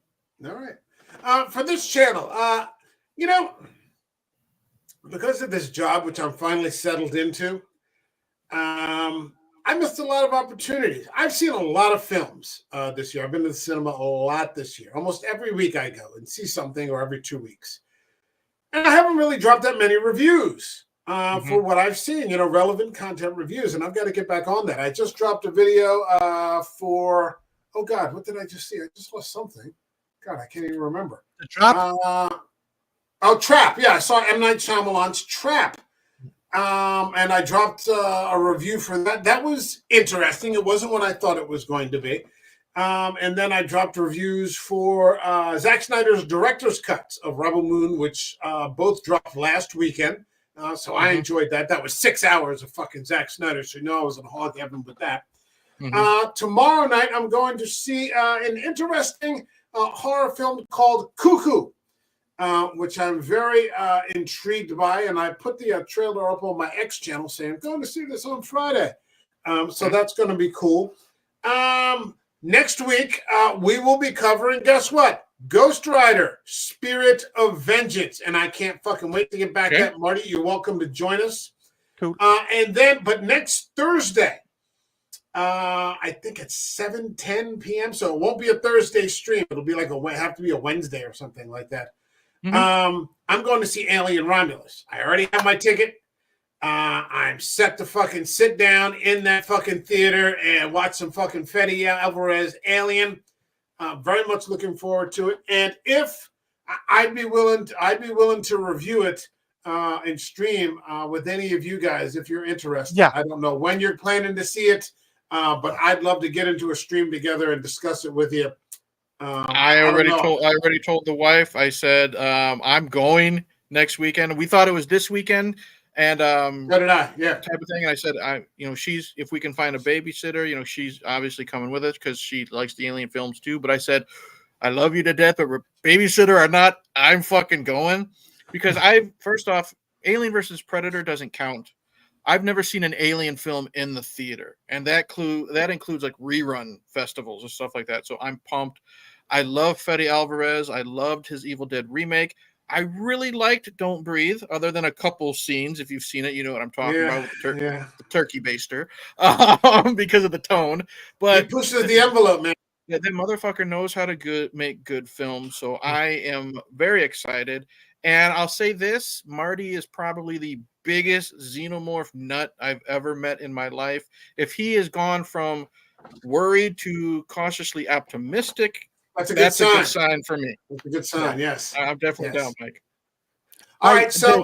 [SPEAKER 1] For this channel, you know, because of this job, which I'm finally settled into, I missed a lot of opportunities. I've seen a lot of films this year. I've been to the cinema a lot this year. Almost every week I go and see something, or every 2 weeks. And I haven't really dropped that many reviews for what I've seen, you know, relevant content reviews. And I've got to get back on that. I just dropped a video for, oh God, what did I just see? I just saw something. God, I can't even remember.
[SPEAKER 3] The Trap?
[SPEAKER 1] Trap. Yeah, I saw M. Night Shyamalan's Trap. And I dropped a review for that. That was interesting. It wasn't what I thought it was going to be. And then I dropped reviews for Zack Snyder's director's cuts of Rebel Moon, which both dropped last weekend. So I enjoyed that. That was 6 hours of fucking Zack Snyder. So you know I was in hog heaven with that. Tomorrow night, I'm going to see an interesting horror film called Cuckoo, which I'm very intrigued by. And I put the trailer up on my X channel saying, I'm going to see this on Friday. So that's going to be cool. Next week, we will be covering, guess what? Ghost Rider, Spirit of Vengeance. And I can't fucking wait to get back at Marty. You're welcome to join us.
[SPEAKER 3] Cool.
[SPEAKER 1] But next Thursday, I think it's 7:10 p.m. So it won't be a Thursday stream. It'll be like have to be a Wednesday or something like that. I'm going to see Alien Romulus. I already have my ticket. I'm set to fucking sit down in that fucking theater and watch some fucking Fede Alvarez Alien. Very much looking forward to it. And if I'd be willing to review it and stream with any of you guys if you're interested.
[SPEAKER 3] Yeah.
[SPEAKER 1] I don't know when you're planning to see it, but I'd love to get into a stream together and discuss it with you.
[SPEAKER 2] I already told the wife. I said I'm going next weekend. We thought it was this weekend, and
[SPEAKER 1] so did I. Yeah,
[SPEAKER 2] type of thing. And I said, she's, if we can find a babysitter, she's obviously coming with us because she likes the Alien films too. But I said, I love you to death, but babysitter or not, I'm fucking going because first off, Alien versus Predator doesn't count. I've never seen an Alien film in the theater, and that includes like rerun festivals and stuff like that. So I'm pumped. I love Fede Alvarez. I loved his Evil Dead remake. I really liked Don't Breathe, other than a couple scenes. If you've seen it, you know what I'm talking about with the turkey baster, because of the tone. But
[SPEAKER 1] he pushes the envelope, man.
[SPEAKER 2] Yeah, that motherfucker knows how to make good films. So I am very excited. And I'll say this, Marty is probably the biggest xenomorph nut I've ever met in my life. If he has gone from worried to cautiously optimistic,
[SPEAKER 1] that's a
[SPEAKER 2] good sign for me.
[SPEAKER 1] That's a good sign, yes.
[SPEAKER 2] I'm definitely down, Mike.
[SPEAKER 1] All right, so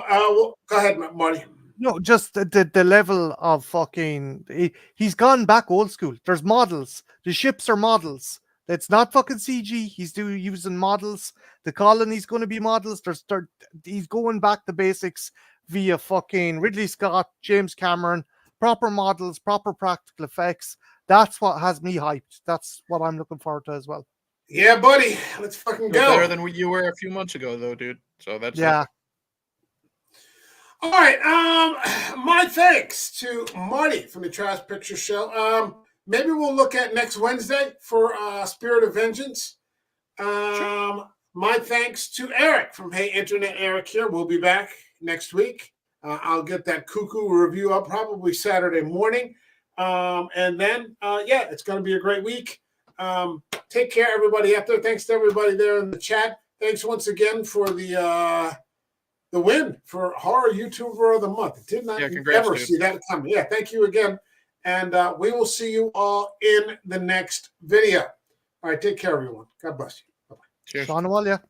[SPEAKER 1] go ahead, Marty.
[SPEAKER 3] No, just the level of fucking... He's gone back old school. There's models. The ships are models. It's not fucking CG. He's using models. The colony's going to be models. He's going back to basics via fucking Ridley Scott, James Cameron, proper models, proper practical effects. That's what has me hyped. That's what I'm looking forward to as well.
[SPEAKER 1] Yeah, buddy. Let's fucking go.
[SPEAKER 2] Better than you were a few months ago, though, dude. So that's
[SPEAKER 3] yeah.
[SPEAKER 1] All right. My thanks to Marty from the Trash Picture Show. Maybe we'll look at next Wednesday for Spirit of Vengeance. Sure. My thanks to Eric from Hey Internet Eric here. We'll be back next week. I'll get that Cuckoo review up probably Saturday morning. And then, it's going to be a great week. Take care, everybody out there. Thanks to everybody there in the chat. Thanks once again for the win for Horror YouTuber of the Month. Did not ever see that coming. Yeah, thank you again. And we will see you all in the next video. All right, take care, everyone. God bless you. Bye-bye.
[SPEAKER 3] Cheers. Sean Walia.